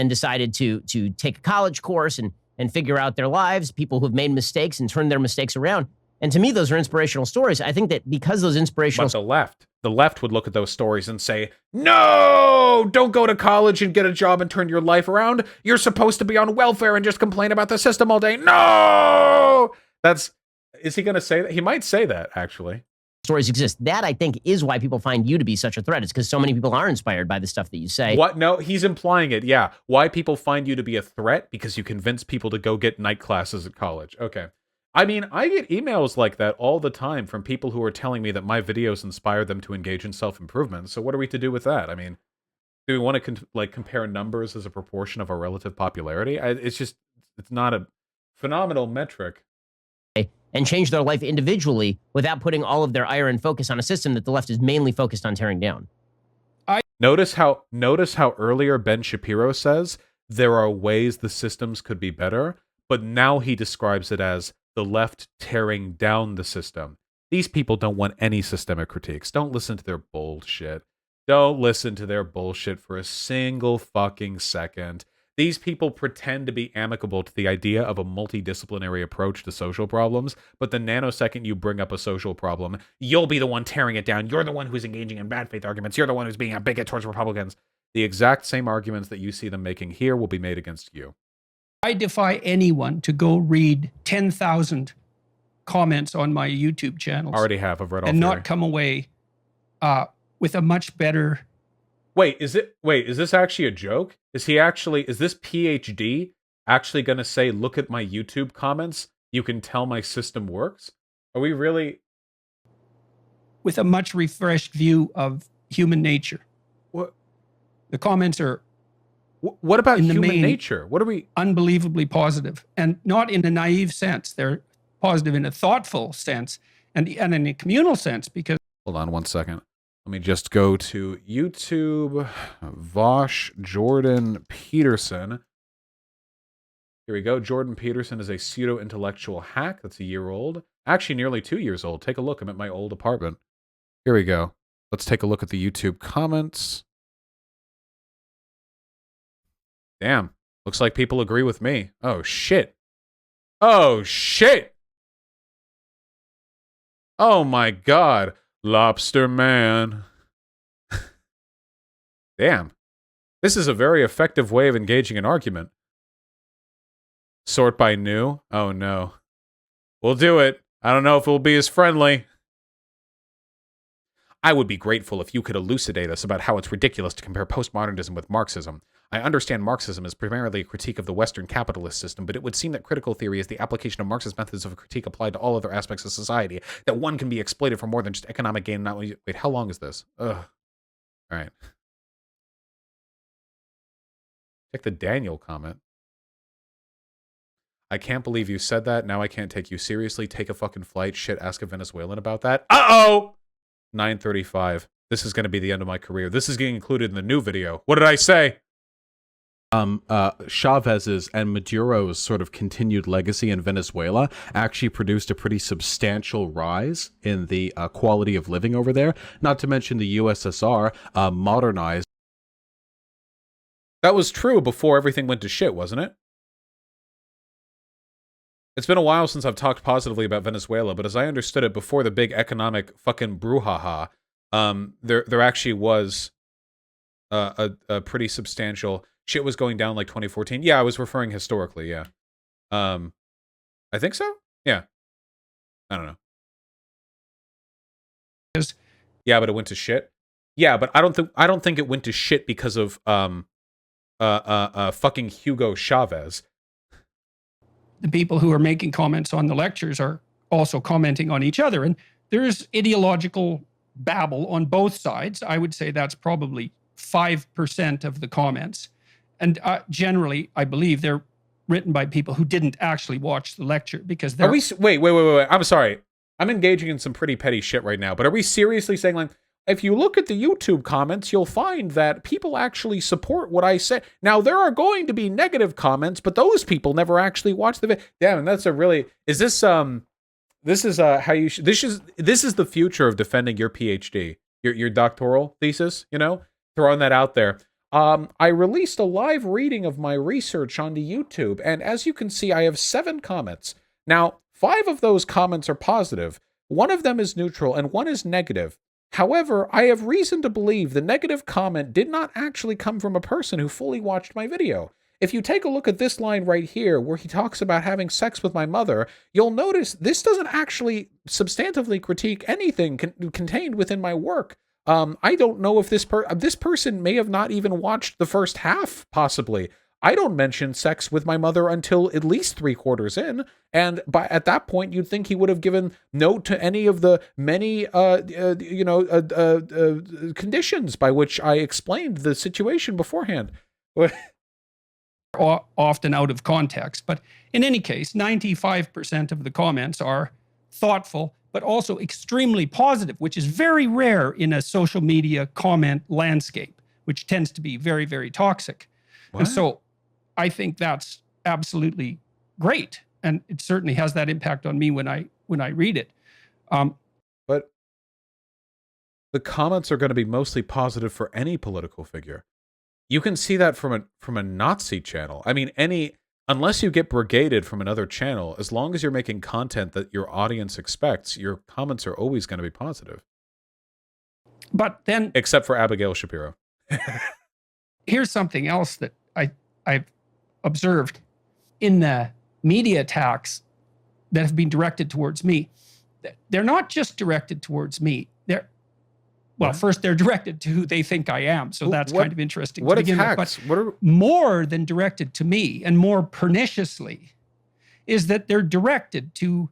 [SPEAKER 2] decided to take a college course and figure out their lives. People who have made mistakes and turned their mistakes around. And to me, those are inspirational stories. I think that because those inspirational...
[SPEAKER 1] But the left would look at those stories and say, no, don't go to college and get a job and turn your life around. You're supposed to be on welfare and just complain about the system all day. No! Is he going to say that? He might say that, actually.
[SPEAKER 2] Stories exist. That, I think, is why people find you to be such a threat. It's because so many people are inspired by the stuff that you say.
[SPEAKER 1] What? No, he's implying it, yeah. Why people find you to be a threat? Because you convince people to go get night classes at college. Okay. I mean, I get emails like that all the time from people who are telling me that my videos inspire them to engage in self-improvement. So what are we to do with that? I mean, do we want to compare numbers as a proportion of our relative popularity? It's not a phenomenal metric.
[SPEAKER 2] And change their life individually without putting all of their ire and focus on a system that the left is mainly focused on tearing down.
[SPEAKER 1] Notice how earlier Ben Shapiro says there are ways the systems could be better, but now he describes it as the left tearing down the system. These people don't want any systemic critiques. Don't listen to their bullshit. Don't listen to their bullshit for a single fucking second. These people pretend to be amicable to the idea of a multidisciplinary approach to social problems, but the nanosecond you bring up a social problem, you'll be the one tearing it down. You're the one who's engaging in bad faith arguments. You're the one who's being a bigot towards Republicans. The exact same arguments that you see them making here will be made against you.
[SPEAKER 3] I defy anyone to go read 10,000 comments on my YouTube channels.
[SPEAKER 1] Already have. I've read all
[SPEAKER 3] and
[SPEAKER 1] theory.
[SPEAKER 3] not come away with a much better...
[SPEAKER 1] Wait, is this actually a joke? Is this PhD actually going to say, look at my YouTube comments, you can tell my system works? Are we really...
[SPEAKER 3] With a much refreshed view of human nature.
[SPEAKER 1] What?
[SPEAKER 3] The comments are...
[SPEAKER 1] What about human nature? What are we...
[SPEAKER 3] Unbelievably positive, and not in a naive sense. They're positive in a thoughtful sense and in a communal sense, because...
[SPEAKER 1] Hold on one second. Let me just go to YouTube, Vosh, Jordan Peterson. Here we go. Jordan Peterson is a pseudo-intellectual hack. That's a year old. Actually, nearly 2 years old. Take a look. I'm at my old apartment. Here we go. Let's take a look at the YouTube comments. Damn. Looks like people agree with me. Oh, shit. Oh, shit. Oh, my God. Lobster man. Damn. This is a very effective way of engaging an argument. Sort by new? Oh, no. We'll do it. I don't know if it will be as friendly. I would be grateful if you could elucidate us about how it's ridiculous to compare postmodernism with Marxism. I understand Marxism is primarily a critique of the Western capitalist system, but it would seem that critical theory is the application of Marxist methods of critique applied to all other aspects of society, that one can be exploited for more than just economic gain. Wait, how long is this? Ugh. All right. Check the Daniel comment. I can't believe you said that. Now I can't take you seriously. Take a fucking flight. Shit, ask a Venezuelan about that. Uh-oh! 9:35. This is going to be the end of my career. This is getting included in the new video. What did I say? Chavez's and Maduro's sort of continued legacy in Venezuela actually produced a pretty substantial rise in the quality of living over there. Not to mention the USSR modernized. That was true before everything went to shit, wasn't it? It's been a while since I've talked positively about Venezuela, but as I understood it, before the big economic fucking brouhaha, there actually was a pretty substantial... Shit was going down like 2014. Yeah, I was referring historically, yeah. I think so? Yeah. I don't know. Yeah, but it went to shit. Yeah, but I don't think it went to shit because of fucking Hugo Chavez.
[SPEAKER 3] The people who are making comments on the lectures are also commenting on each other, and there's ideological babble on both sides. I would say that's probably 5% of the comments. And generally, I believe they're written by people who didn't actually watch the lecture, because
[SPEAKER 1] Are we wait. I'm sorry. I'm engaging in some pretty petty shit right now, but are we seriously saying, like, if you look at the YouTube comments, you'll find that people actually support what I say. Now, there are going to be negative comments, but those people never actually watch the video. Damn, and that's a really, is this this is how you should, this is the future of defending your PhD, your doctoral thesis, you know, throwing that out there. I released a live reading of my research onto YouTube, and as you can see, I have 7 comments. Now, 5 of those comments are positive, 1 of them is neutral, and 1 is negative. However, I have reason to believe the negative comment did not actually come from a person who fully watched my video. If you take a look at this line right here, where he talks about having sex with my mother, you'll notice this doesn't actually substantively critique anything contained within my work. I don't know if this person may have not even watched the first half, possibly. I don't mention sex with my mother until at least 3/4 in, and at that point, you'd think he would have given note to any of the many, conditions by which I explained the situation beforehand.
[SPEAKER 3] Often out of context, but in any case, 95% of the comments are thoughtful, but also extremely positive, which is very rare in a social media comment landscape, which tends to be very, very toxic.
[SPEAKER 1] What?
[SPEAKER 3] And so I think that's absolutely great. And it certainly has that impact on me when I read it.
[SPEAKER 1] But the comments are going to be mostly positive for any political figure. You can see that from a Nazi channel. I mean, unless you get brigaded from another channel, as long as you're making content that your audience expects, your comments are always going to be positive.
[SPEAKER 3] But then,
[SPEAKER 1] except for Abigail Shapiro.
[SPEAKER 3] Here's something else that I've observed in the media attacks that have been directed towards me. They're not just directed towards me. First they're directed to who they think I am. So that's kind of interesting to begin with. But more than directed to me, and more perniciously, is that they're directed to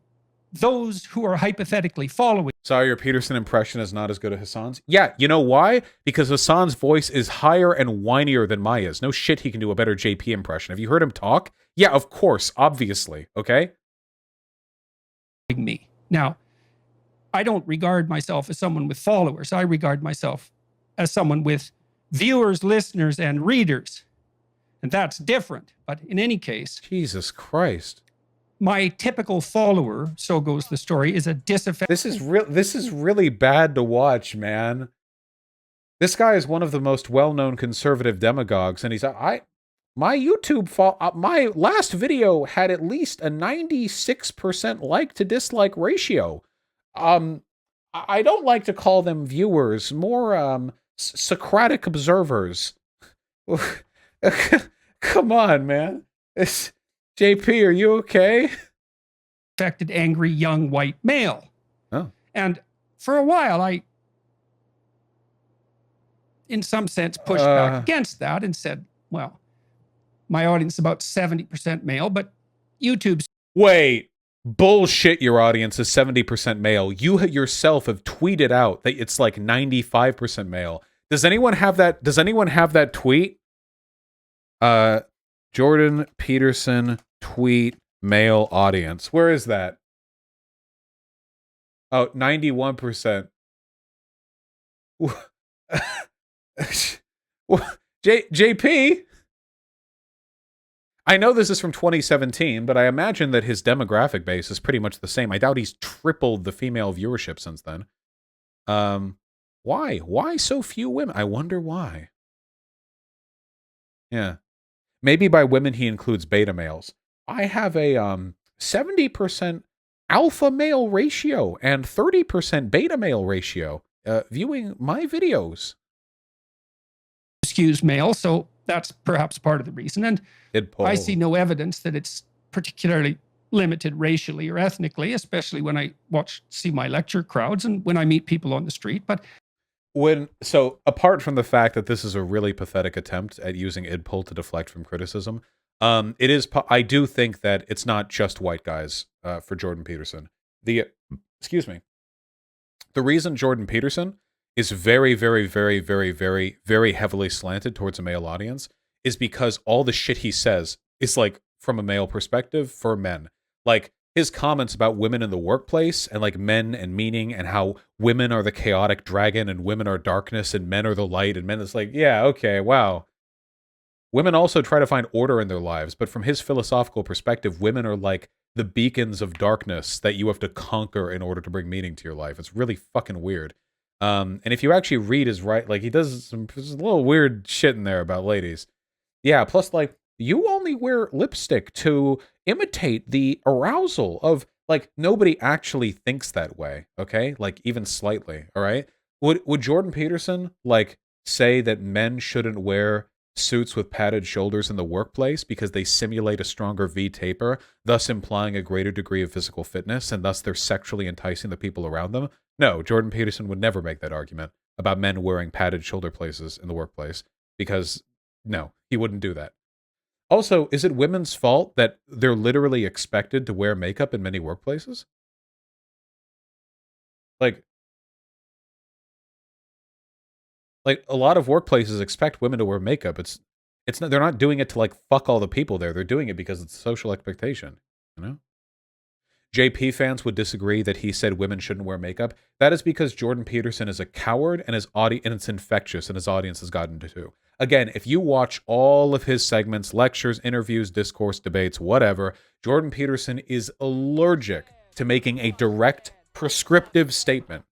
[SPEAKER 3] those who are hypothetically following.
[SPEAKER 1] Sorry, your Peterson impression is not as good as Hassan's. Yeah, you know why? Because Hassan's voice is higher and whinier than Maya's. No shit he can do a better JP impression. Have you heard him talk? Yeah, of course, obviously, okay?
[SPEAKER 3] Me. Now, I don't regard myself as someone with followers. I regard myself as someone with viewers, listeners, and readers. And that's different. But in any case,
[SPEAKER 1] Jesus Christ.
[SPEAKER 3] My typical follower, so goes the story, is a disaffected.
[SPEAKER 1] This is really bad to watch, man. This guy is one of the most well-known conservative demagogues, and my last video had at least a 96% like to dislike ratio. I don't like to call them viewers, more Socratic observers. Come on, man. JP, are you okay?
[SPEAKER 3] Affected, angry, young, white male.
[SPEAKER 1] Oh.
[SPEAKER 3] And for a while, I, in some sense, pushed back against that and said, well, my audience is about 70% male, but YouTube's...
[SPEAKER 1] Wait, bullshit, your audience is 70% male. You yourself have tweeted out that it's like 95% male. Does anyone have that tweet? Jordan Peterson tweet male audience. Where is that? Oh, 91%. JP? I know this is from 2017, but I imagine that his demographic base is pretty much the same. I doubt he's tripled the female viewership since then. Why? Why so few women? I wonder why. Yeah. Maybe by women he includes beta males. I have a 70% alpha male ratio and 30% beta male ratio viewing my videos.
[SPEAKER 3] Skews male, so that's perhaps part of the reason. And I see no evidence that it's particularly limited racially or ethnically, especially when I see my lecture crowds and when I meet people on the street. But
[SPEAKER 1] so apart from the fact that this is a really pathetic attempt at using idpull to deflect from criticism, I do think that it's not just white guys for Jordan Peterson. Excuse me. The reason Jordan Peterson is very, very, very, very, very, very heavily slanted towards a male audience is because all the shit he says is like from a male perspective for men. Like, his comments about women in the workplace and like men and meaning and how women are the chaotic dragon and women are darkness and men are the light and men, it's like, yeah, okay, wow. Women also try to find order in their lives, but from his philosophical perspective, women are like the beacons of darkness that you have to conquer in order to bring meaning to your life. It's really fucking weird. And if you actually read his like he does some little weird shit in there about ladies. Yeah, plus like you only wear lipstick to imitate the arousal of like nobody actually thinks that way, okay? Like even slightly, all right? Would Jordan Peterson like say that men shouldn't wear suits with padded shoulders in the workplace because they simulate a stronger V taper, thus implying a greater degree of physical fitness and thus they're sexually enticing the people around them? No, Jordan Peterson would never make that argument about men wearing padded shoulder places in the workplace because no, he wouldn't do that. Also, is it women's fault that they're literally expected to wear makeup in many workplaces? Like a lot of workplaces expect women to wear makeup. It's not, they're not doing it to like fuck all the people there. They're doing it because it's a social expectation, you know? JP fans would disagree that he said women shouldn't wear makeup. That is because Jordan Peterson is a coward and and it's infectious and his audience has gotten to too. Again, if you watch all of his segments, lectures, interviews, discourse, debates, whatever, Jordan Peterson is allergic to making a direct prescriptive statement.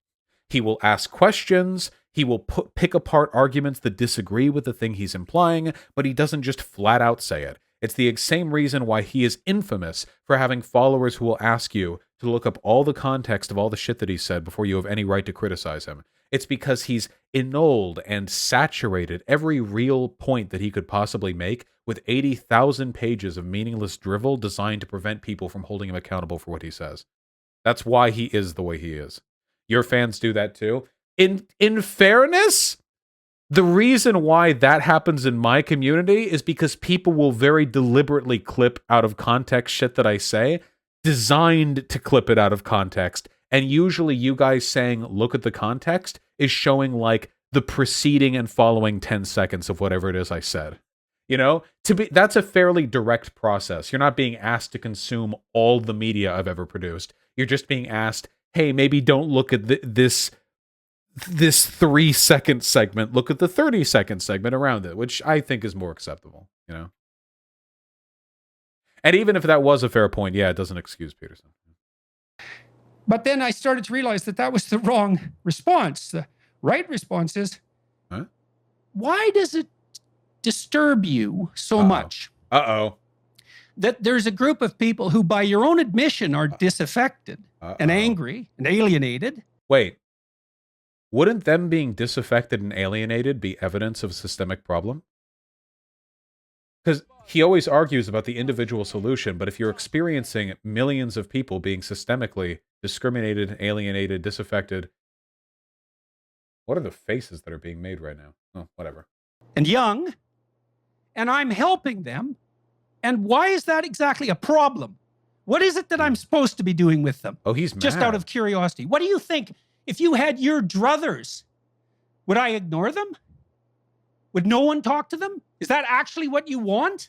[SPEAKER 1] He will ask questions. He will pick apart arguments that disagree with the thing he's implying, but he doesn't just flat out say it. It's the same reason why he is infamous for having followers who will ask you to look up all the context of all the shit that he said before you have any right to criticize him. It's because he's annulled and saturated every real point that he could possibly make with 80,000 pages of meaningless drivel designed to prevent people from holding him accountable for what he says. That's why he is the way he is. Your fans do that too. In fairness, the reason why that happens in my community is because people will very deliberately clip out of context shit that I say, designed to clip it out of context. And usually you guys saying, look at the context, is showing like the preceding and following 10 seconds of whatever it is I said. You know, that's a fairly direct process. You're not being asked to consume all the media I've ever produced. You're just being asked, hey, maybe don't look at this 3-second segment, look at the 30-second segment around it, which I think is more acceptable, you know? And even if that was a fair point, yeah, it doesn't excuse Peterson.
[SPEAKER 3] But then I started to realize that that was the wrong response. The right response is, why does it disturb you so much that there's a group of people who, by your own admission, are disaffected and angry and alienated?
[SPEAKER 1] Wait. Wouldn't them being disaffected and alienated be evidence of a systemic problem? Because he always argues about the individual solution, but if you're experiencing millions of people being systemically discriminated, alienated, disaffected, what are the faces that are being made right now? Oh, whatever.
[SPEAKER 3] And young, and I'm helping them. And why is that exactly a problem? What is it that I'm supposed to be doing with them?
[SPEAKER 1] Oh, he's mad.
[SPEAKER 3] Just out of curiosity. What do you think? If you had your druthers, would I ignore them? Would no one talk to them? Is that actually what you want?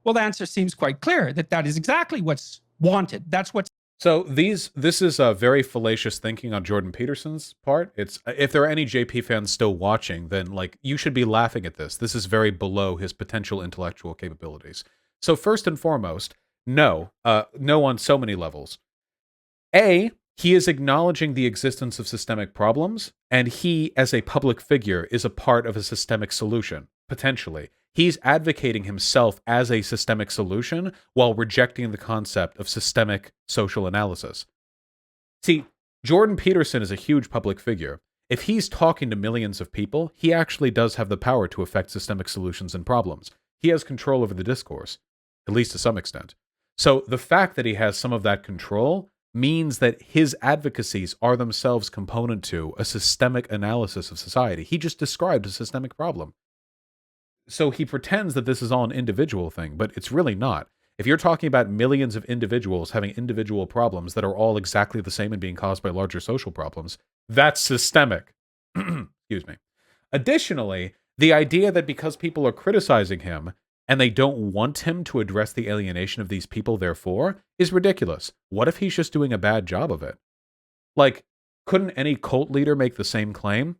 [SPEAKER 3] Well, the answer seems quite clear that that is exactly what's wanted. That's what's...
[SPEAKER 1] So this is a very fallacious thinking on Jordan Peterson's part. It's if there are any JP fans still watching, then like you should be laughing at this. This is very below his potential intellectual capabilities. So first and foremost, no on so many levels. A, he is acknowledging the existence of systemic problems, and he, as a public figure, is a part of a systemic solution, potentially. He's advocating himself as a systemic solution while rejecting the concept of systemic social analysis. See, Jordan Peterson is a huge public figure. If he's talking to millions of people, he actually does have the power to affect systemic solutions and problems. He has control over the discourse, at least to some extent. So the fact that he has some of that control means that his advocacies are themselves component to a systemic analysis of society. He just described a systemic problem. So he pretends that this is all an individual thing, but it's really not. If you're talking about millions of individuals having individual problems that are all exactly the same and being caused by larger social problems, that's systemic. Excuse me. Additionally, the idea that because people are criticizing him, and they don't want him to address the alienation of these people, therefore, is ridiculous. What if he's just doing a bad job of it? Like, couldn't any cult leader make the same claim?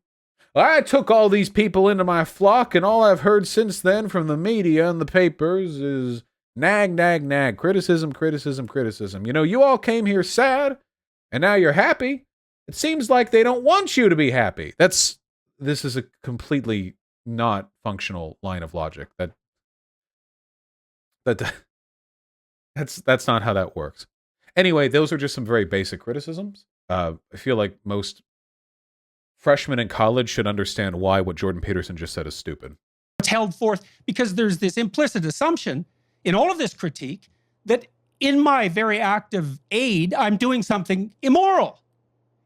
[SPEAKER 1] I took all these people into my flock, and all I've heard since then from the media and the papers is nag, nag, nag, criticism, criticism, criticism. You know, you all came here sad, and now you're happy. It seems like they don't want you to be happy. This is a completely not functional line of logic. That's not how that works. Anyway, those are just some very basic criticisms. I feel like most freshmen in college should understand why what Jordan Peterson just said is stupid.
[SPEAKER 3] It's held forth because there's this implicit assumption in all of this critique that in my very active aid, I'm doing something immoral.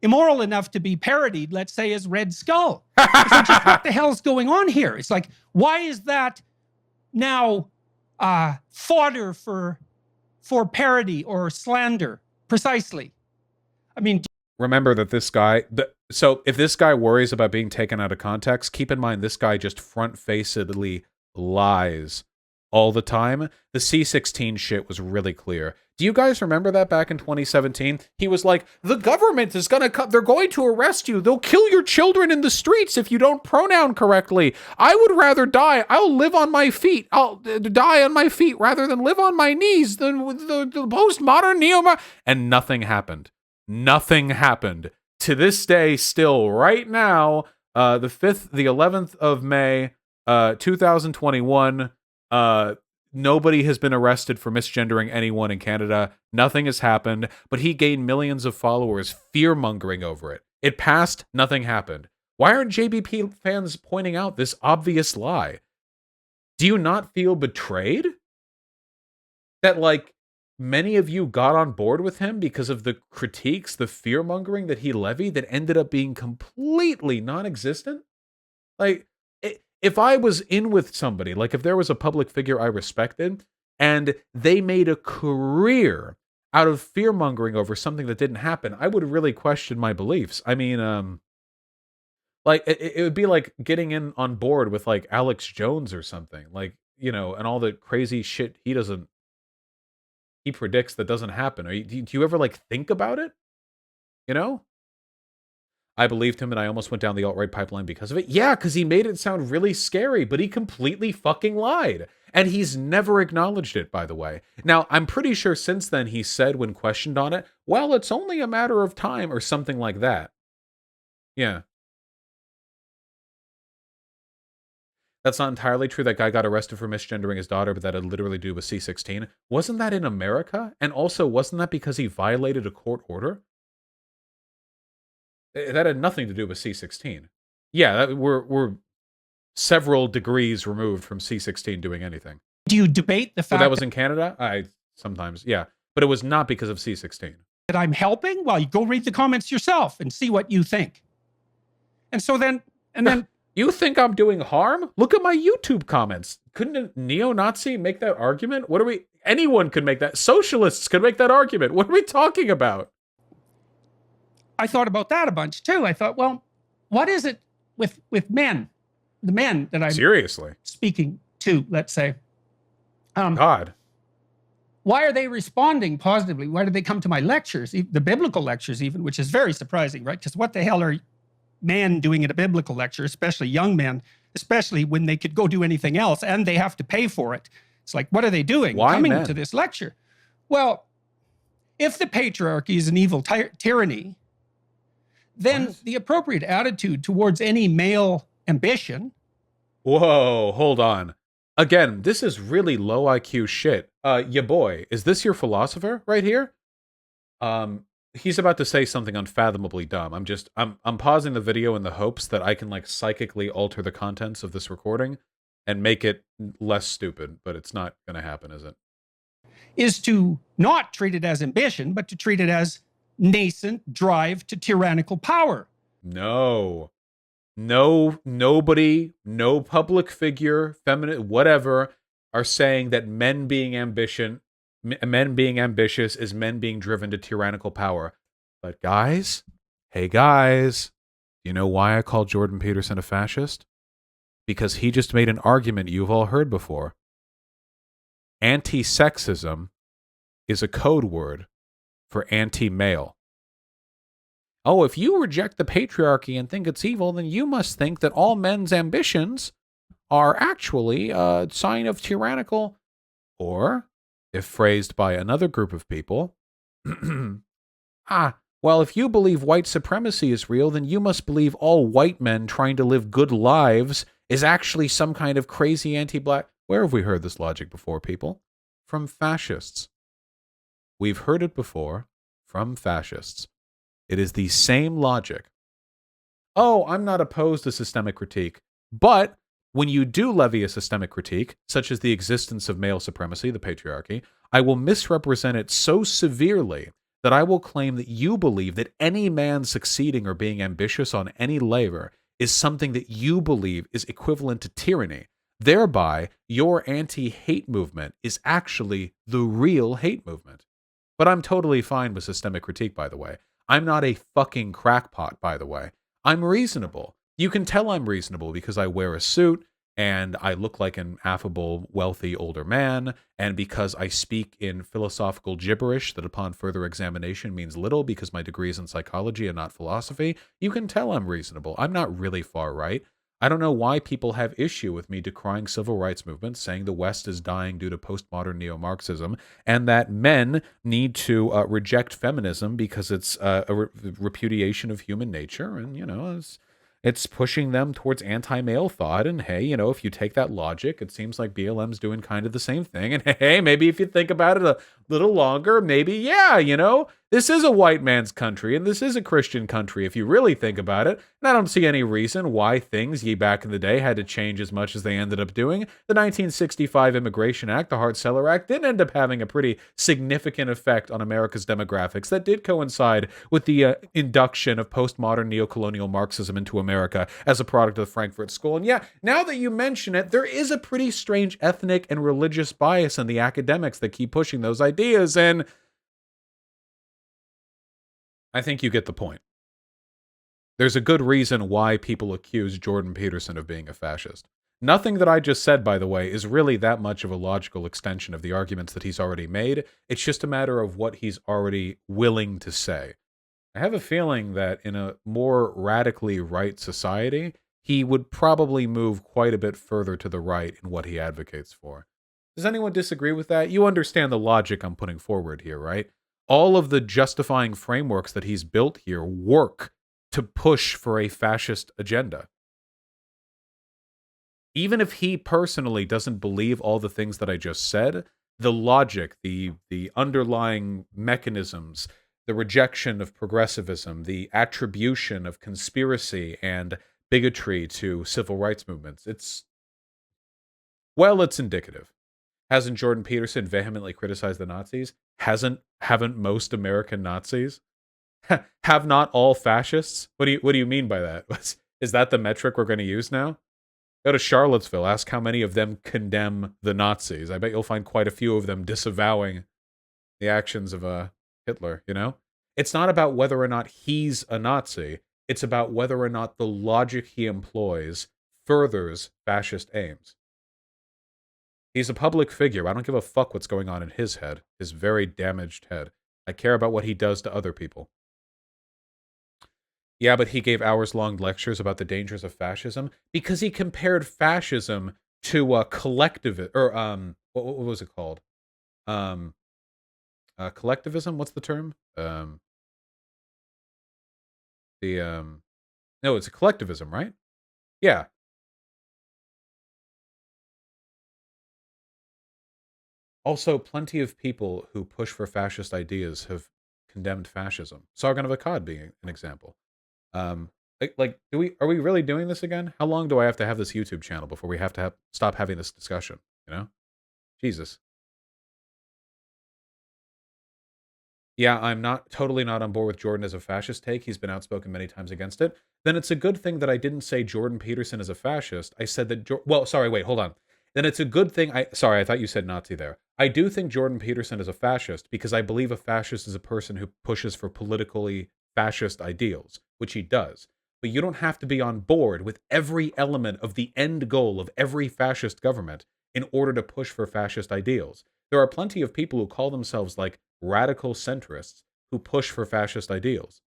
[SPEAKER 3] Immoral enough to be parodied, let's say, as Red Skull. So just what the hell's going on here? It's like, why is that now fodder for parody or slander? Precisely. I mean,
[SPEAKER 1] remember that this guy, so if this guy worries about being taken out of context, keep in mind this guy just front-facedly lies all the time. The C-16 shit was really clear. Do you guys remember that back in 2017? He was like, the government is going to come, they're going to arrest you. They'll kill your children in the streets if you don't pronoun correctly. I would rather die. I'll live on my feet. I'll die on my feet rather than live on my knees. The postmodern neo, and nothing happened. Nothing happened. To this day, still, right now, the 11th of May, 2021, nobody has been arrested for misgendering anyone in Canada. Nothing has happened, but he gained millions of followers fear-mongering over it. It passed, nothing happened. Why aren't JBP fans pointing out this obvious lie? Do you not feel betrayed? That, like, many of you got on board with him because of the critiques, the fear-mongering that he levied that ended up being completely non-existent? Like, if I was in with somebody, like if there was a public figure I respected, and they made a career out of fear-mongering over something that didn't happen, I would really question my beliefs. I mean, like, it would be like getting in on board with, like, Alex Jones or something. Like, you know, and all the crazy shit he predicts that doesn't happen. Do you ever, like, think about it? You know? I believed him and I almost went down the alt-right pipeline because of it. Yeah, because he made it sound really scary, but he completely fucking lied. And he's never acknowledged it, by the way. Now, I'm pretty sure since then he said when questioned on it, well, it's only a matter of time or something like that. Yeah. That's not entirely true. That guy got arrested for misgendering his daughter, but that had literally to do with C-16. Wasn't that in America? And also, wasn't that because he violated a court order? That had nothing to do with C-16. Yeah, we're several degrees removed from C-16 doing anything.
[SPEAKER 3] Do you debate the fact
[SPEAKER 1] that was in Canada? Sometimes, yeah. But it was not because of C-16.
[SPEAKER 3] That I'm helping? Well, you go read the comments yourself and see what you think. And so then...
[SPEAKER 1] You think I'm doing harm? Look at my YouTube comments. Couldn't a neo-Nazi make that argument? Anyone could make that. Socialists could make that argument. What are we talking about?
[SPEAKER 3] I thought about that a bunch too. I thought, well, what is it with men, the men that I'm
[SPEAKER 1] seriously
[SPEAKER 3] speaking to, let's say?
[SPEAKER 1] God.
[SPEAKER 3] Why are they responding positively? Why do they come to my lectures, the biblical lectures even, which is very surprising, right? Because what the hell are men doing at a biblical lecture, especially young men, especially when they could go do anything else and they have to pay for it? It's like, what are they doing coming to this lecture? Well, if the patriarchy is an evil tyranny, then the appropriate attitude towards any male ambition...
[SPEAKER 1] Whoa, hold on. Again, this is really low IQ shit. Ya boy, is this your philosopher right here? He's about to say something unfathomably dumb. I'm pausing the video in the hopes that I can, like, psychically alter the contents of this recording and make it less stupid, but it's not going to happen, is it?
[SPEAKER 3] Is to not treat it as ambition, but to treat it as nascent drive to tyrannical power.
[SPEAKER 1] No, nobody, no public figure, feminine, whatever, are saying that men being ambitious is men being driven to tyrannical power. But guys, hey guys, do you know why I call Jordan Peterson a fascist? Because he just made an argument you've all heard before. Anti-sexism is a code word for anti-male. Oh, if you reject the patriarchy and think it's evil, then you must think that all men's ambitions are actually a sign of tyrannical, or, if phrased by another group of people, well, if you believe white supremacy is real, then you must believe all white men trying to live good lives is actually some kind of crazy anti-black. Where have we heard this logic before, people? From fascists. We've heard it before from fascists. It is the same logic. Oh, I'm not opposed to systemic critique, but when you do levy a systemic critique, such as the existence of male supremacy, the patriarchy, I will misrepresent it so severely that I will claim that you believe that any man succeeding or being ambitious on any labor is something that you believe is equivalent to tyranny. Thereby, your anti-hate movement is actually the real hate movement. But I'm totally fine with systemic critique, by the way. I'm not a fucking crackpot, by the way. I'm reasonable. You can tell I'm reasonable because I wear a suit and I look like an affable, wealthy older man, and because I speak in philosophical gibberish that upon further examination means little because my degree is in psychology and not philosophy. You can tell I'm reasonable. I'm not really far right. I don't know why people have issue with me decrying civil rights movements, saying the West is dying due to postmodern neo-Marxism, and that men need to reject feminism because it's a repudiation of human nature, and, you know, it's pushing them towards anti-male thought. And hey, you know, if you take that logic, it seems like BLM's doing kind of the same thing. And hey, maybe if you think about it a little longer, maybe, yeah, you know, this is a white man's country and this is a Christian country if you really think about it. And I don't see any reason why things ye back in the day had to change as much as they ended up doing. The 1965 Immigration Act, the Hart-Celler Act, did end up having a pretty significant effect on America's demographics that did coincide with the induction of postmodern neocolonial Marxism into America as a product of the Frankfurt School. And yeah, now that you mention it, there is a pretty strange ethnic and religious bias in the academics that keep pushing those ideas, and I think you get the point. There's a good reason why people accuse Jordan Peterson of being a fascist. Nothing that I just said, by the way, is really that much of a logical extension of the arguments that he's already made. It's just a matter of what he's already willing to say. I have a feeling that in a more radically right society, he would probably move quite a bit further to the right in what he advocates for. Does anyone disagree with that? You understand the logic I'm putting forward here, right? All of the justifying frameworks that he's built here work to push for a fascist agenda. Even if he personally doesn't believe all the things that I just said, the logic, the underlying mechanisms, the rejection of progressivism, the attribution of conspiracy and bigotry to civil rights movements, it's indicative. Hasn't Jordan Peterson vehemently criticized the Nazis? Haven't most American Nazis? Have not all fascists? What do you mean by that? Is that the metric we're going to use now? Go to Charlottesville, ask how many of them condemn the Nazis. I bet you'll find quite a few of them disavowing the actions of Hitler, you know? It's not about whether or not he's a Nazi. It's about whether or not the logic he employs furthers fascist aims. He's a public figure. I don't give a fuck what's going on in his head, his very damaged head. I care about what he does to other people. Yeah, but he gave hours-long lectures about the dangers of fascism because he compared fascism to collectivism, or what was it called? Collectivism. What's the term? No, it's a collectivism, right? Yeah. Also, plenty of people who push for fascist ideas have condemned fascism. Sargon of Akkad being an example. Are we really doing this again? How long do I have to have this YouTube channel before we have to stop having this discussion? You know, Jesus. Yeah, I'm totally not on board with Jordan as a fascist take. He's been outspoken many times against it. Then it's a good thing that I didn't say Jordan Peterson is a fascist. I said that, well, sorry, wait, hold on. Then it's a good thing, sorry, I thought you said Nazi there. I do think Jordan Peterson is a fascist because I believe a fascist is a person who pushes for politically fascist ideals, which he does. But you don't have to be on board with every element of the end goal of every fascist government in order to push for fascist ideals. There are plenty of people who call themselves like radical centrists who push for fascist ideals.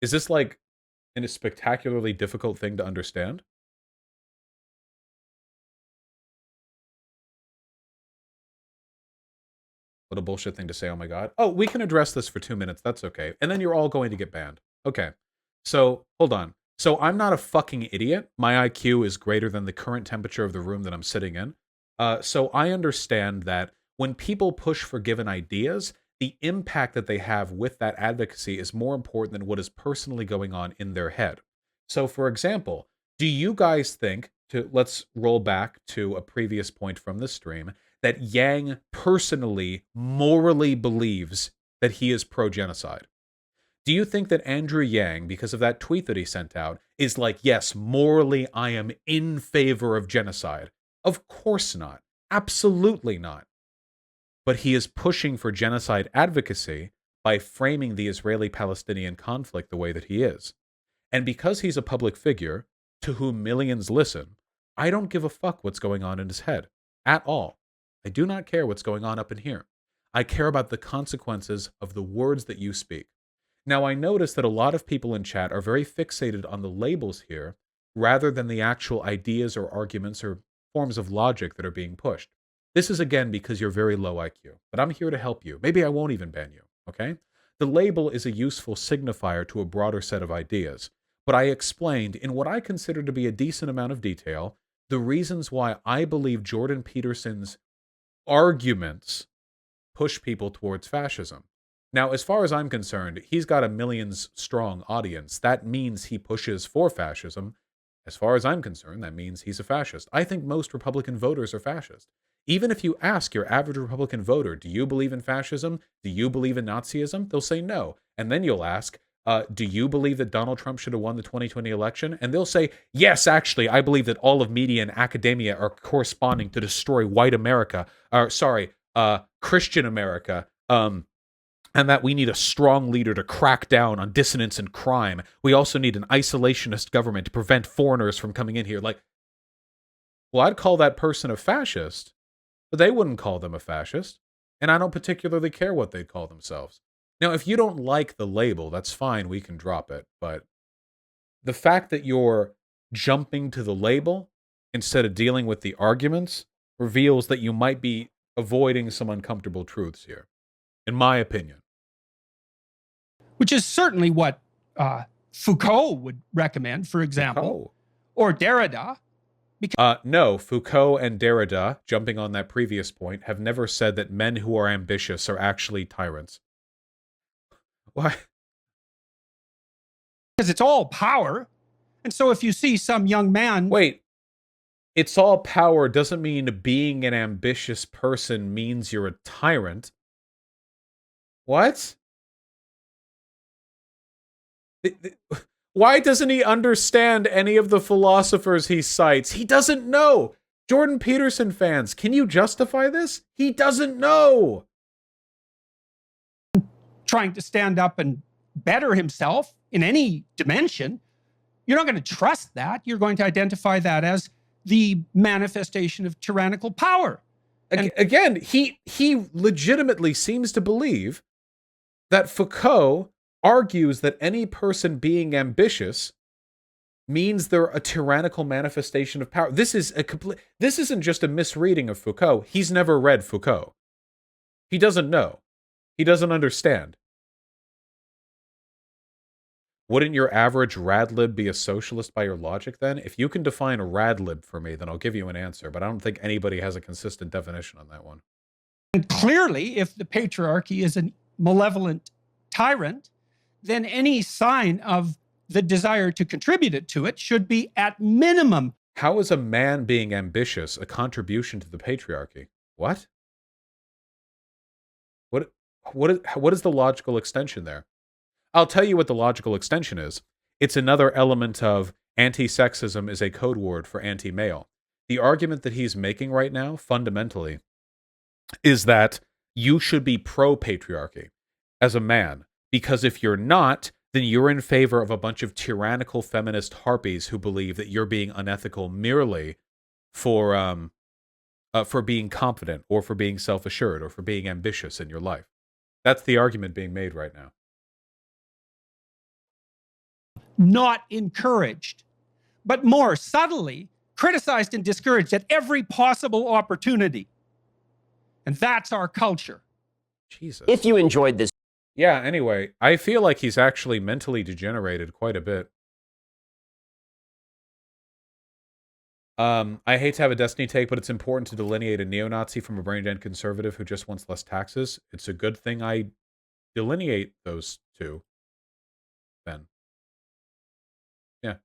[SPEAKER 1] Is this like a spectacularly difficult thing to understand? What a bullshit thing to say, oh my god. Oh, we can address this for 2 minutes, that's okay. And then you're all going to get banned. Okay. So, hold on. So, I'm not a fucking idiot. My IQ is greater than the current temperature of the room that I'm sitting in. So, I understand that when people push for given ideas, the impact that they have with that advocacy is more important than what is personally going on in their head. So, for example, do you guys think, let's roll back to a previous point from this stream, that Yang personally, morally believes that he is pro-genocide? Do you think that Andrew Yang, because of that tweet that he sent out, is like, yes, morally I am in favor of genocide? Of course not. Absolutely not. But he is pushing for genocide advocacy by framing the Israeli-Palestinian conflict the way that he is. And because he's a public figure, to whom millions listen, I don't give a fuck what's going on in his head. At all. I do not care what's going on up in here. I care about the consequences of the words that you speak. Now, I notice that a lot of people in chat are very fixated on the labels here, rather than the actual ideas or arguments or forms of logic that are being pushed. This is again because you're very low IQ, but I'm here to help you. Maybe I won't even ban you, okay? The label is a useful signifier to a broader set of ideas, but I explained in what I consider to be a decent amount of detail the reasons why I believe Jordan Peterson's arguments push people towards fascism. Now, as far as I'm concerned, he's got a millions strong audience. That means he pushes for fascism. As far as I'm concerned, that means he's a fascist. I think most Republican voters are fascist. Even if you ask your average Republican voter, do you believe in fascism? Do you believe in Nazism? They'll say no. And then you'll ask, do you believe that Donald Trump should have won the 2020 election? And they'll say, yes, actually, I believe that all of media and academia are corresponding to destroy white America, Christian America, and that we need a strong leader to crack down on dissonance and crime. We also need an isolationist government to prevent foreigners from coming in here. Like, well, I'd call that person a fascist, but they wouldn't call them a fascist, and I don't particularly care what they'd call themselves. Now, if you don't like the label, that's fine, we can drop it, but the fact that you're jumping to the label instead of dealing with the arguments reveals that you might be avoiding some uncomfortable truths here, in my opinion.
[SPEAKER 3] Which is certainly what Foucault would recommend, for example, or Derrida.
[SPEAKER 1] No, Foucault and Derrida, jumping on that previous point, have never said that men who are ambitious are actually tyrants. Why?
[SPEAKER 3] Because it's all power. And so if you see some young man...
[SPEAKER 1] Wait, it's all power doesn't mean being an ambitious person means you're a tyrant. What? Why doesn't he understand any of the philosophers he cites? He doesn't know. Jordan Peterson fans, can you justify this? He doesn't know.
[SPEAKER 3] Trying to stand up and better himself in any dimension, you're not going to trust that. You're going to identify that as the manifestation of tyrannical power. And
[SPEAKER 1] again, he legitimately seems to believe that Foucault argues that any person being ambitious means they're a tyrannical manifestation of power. This isn't just a misreading of Foucault. He's never read Foucault. He doesn't know. He doesn't understand. Wouldn't your average radlib be a socialist by your logic then? If you can define a radlib for me, then I'll give you an answer, but I don't think anybody has a consistent definition on that one.
[SPEAKER 3] And clearly, if the patriarchy is a malevolent tyrant, then any sign of the desire to contribute to it should be at minimum.
[SPEAKER 1] How is a man being ambitious a contribution to the patriarchy? What? What is the logical extension there? I'll tell you what the logical extension is. It's another element of anti-sexism is a code word for anti-male. The argument that he's making right now, fundamentally, is that you should be pro-patriarchy as a man, because if you're not, then you're in favor of a bunch of tyrannical feminist harpies who believe that you're being unethical merely for being confident or for being self-assured or for being ambitious in your life. That's the argument being made right now.
[SPEAKER 3] Not encouraged, but more subtly criticized and discouraged at every possible opportunity. And that's our culture.
[SPEAKER 1] Jesus.
[SPEAKER 2] If you enjoyed this,
[SPEAKER 1] yeah, anyway, I feel like he's actually mentally degenerated quite a bit. I hate to have a Destiny take, but it's important to delineate a neo-Nazi from a brain-dead conservative who just wants less taxes. It's a good thing I delineate those two, then. Yeah.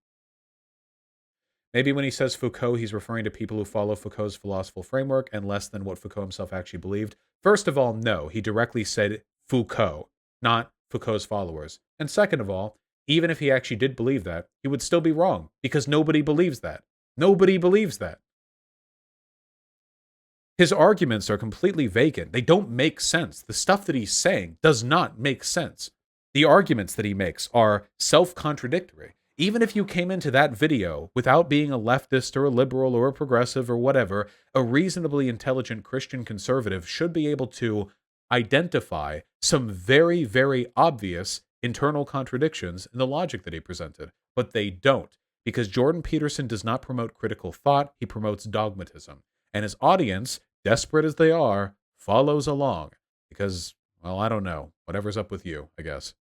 [SPEAKER 1] Maybe when he says Foucault, he's referring to people who follow Foucault's philosophical framework and less than what Foucault himself actually believed. First of all, no, he directly said Foucault, not Foucault's followers. And second of all, even if he actually did believe that, he would still be wrong, because nobody believes that. Nobody believes that. His arguments are completely vacant. They don't make sense. The stuff that he's saying does not make sense. The arguments that he makes are self-contradictory. Even if you came into that video without being a leftist or a liberal or a progressive or whatever, a reasonably intelligent Christian conservative should be able to identify some very, very obvious internal contradictions in the logic that he presented. But they don't, because Jordan Peterson does not promote critical thought, he promotes dogmatism. And his audience, desperate as they are, follows along. Because, well, I don't know. Whatever's up with you, I guess.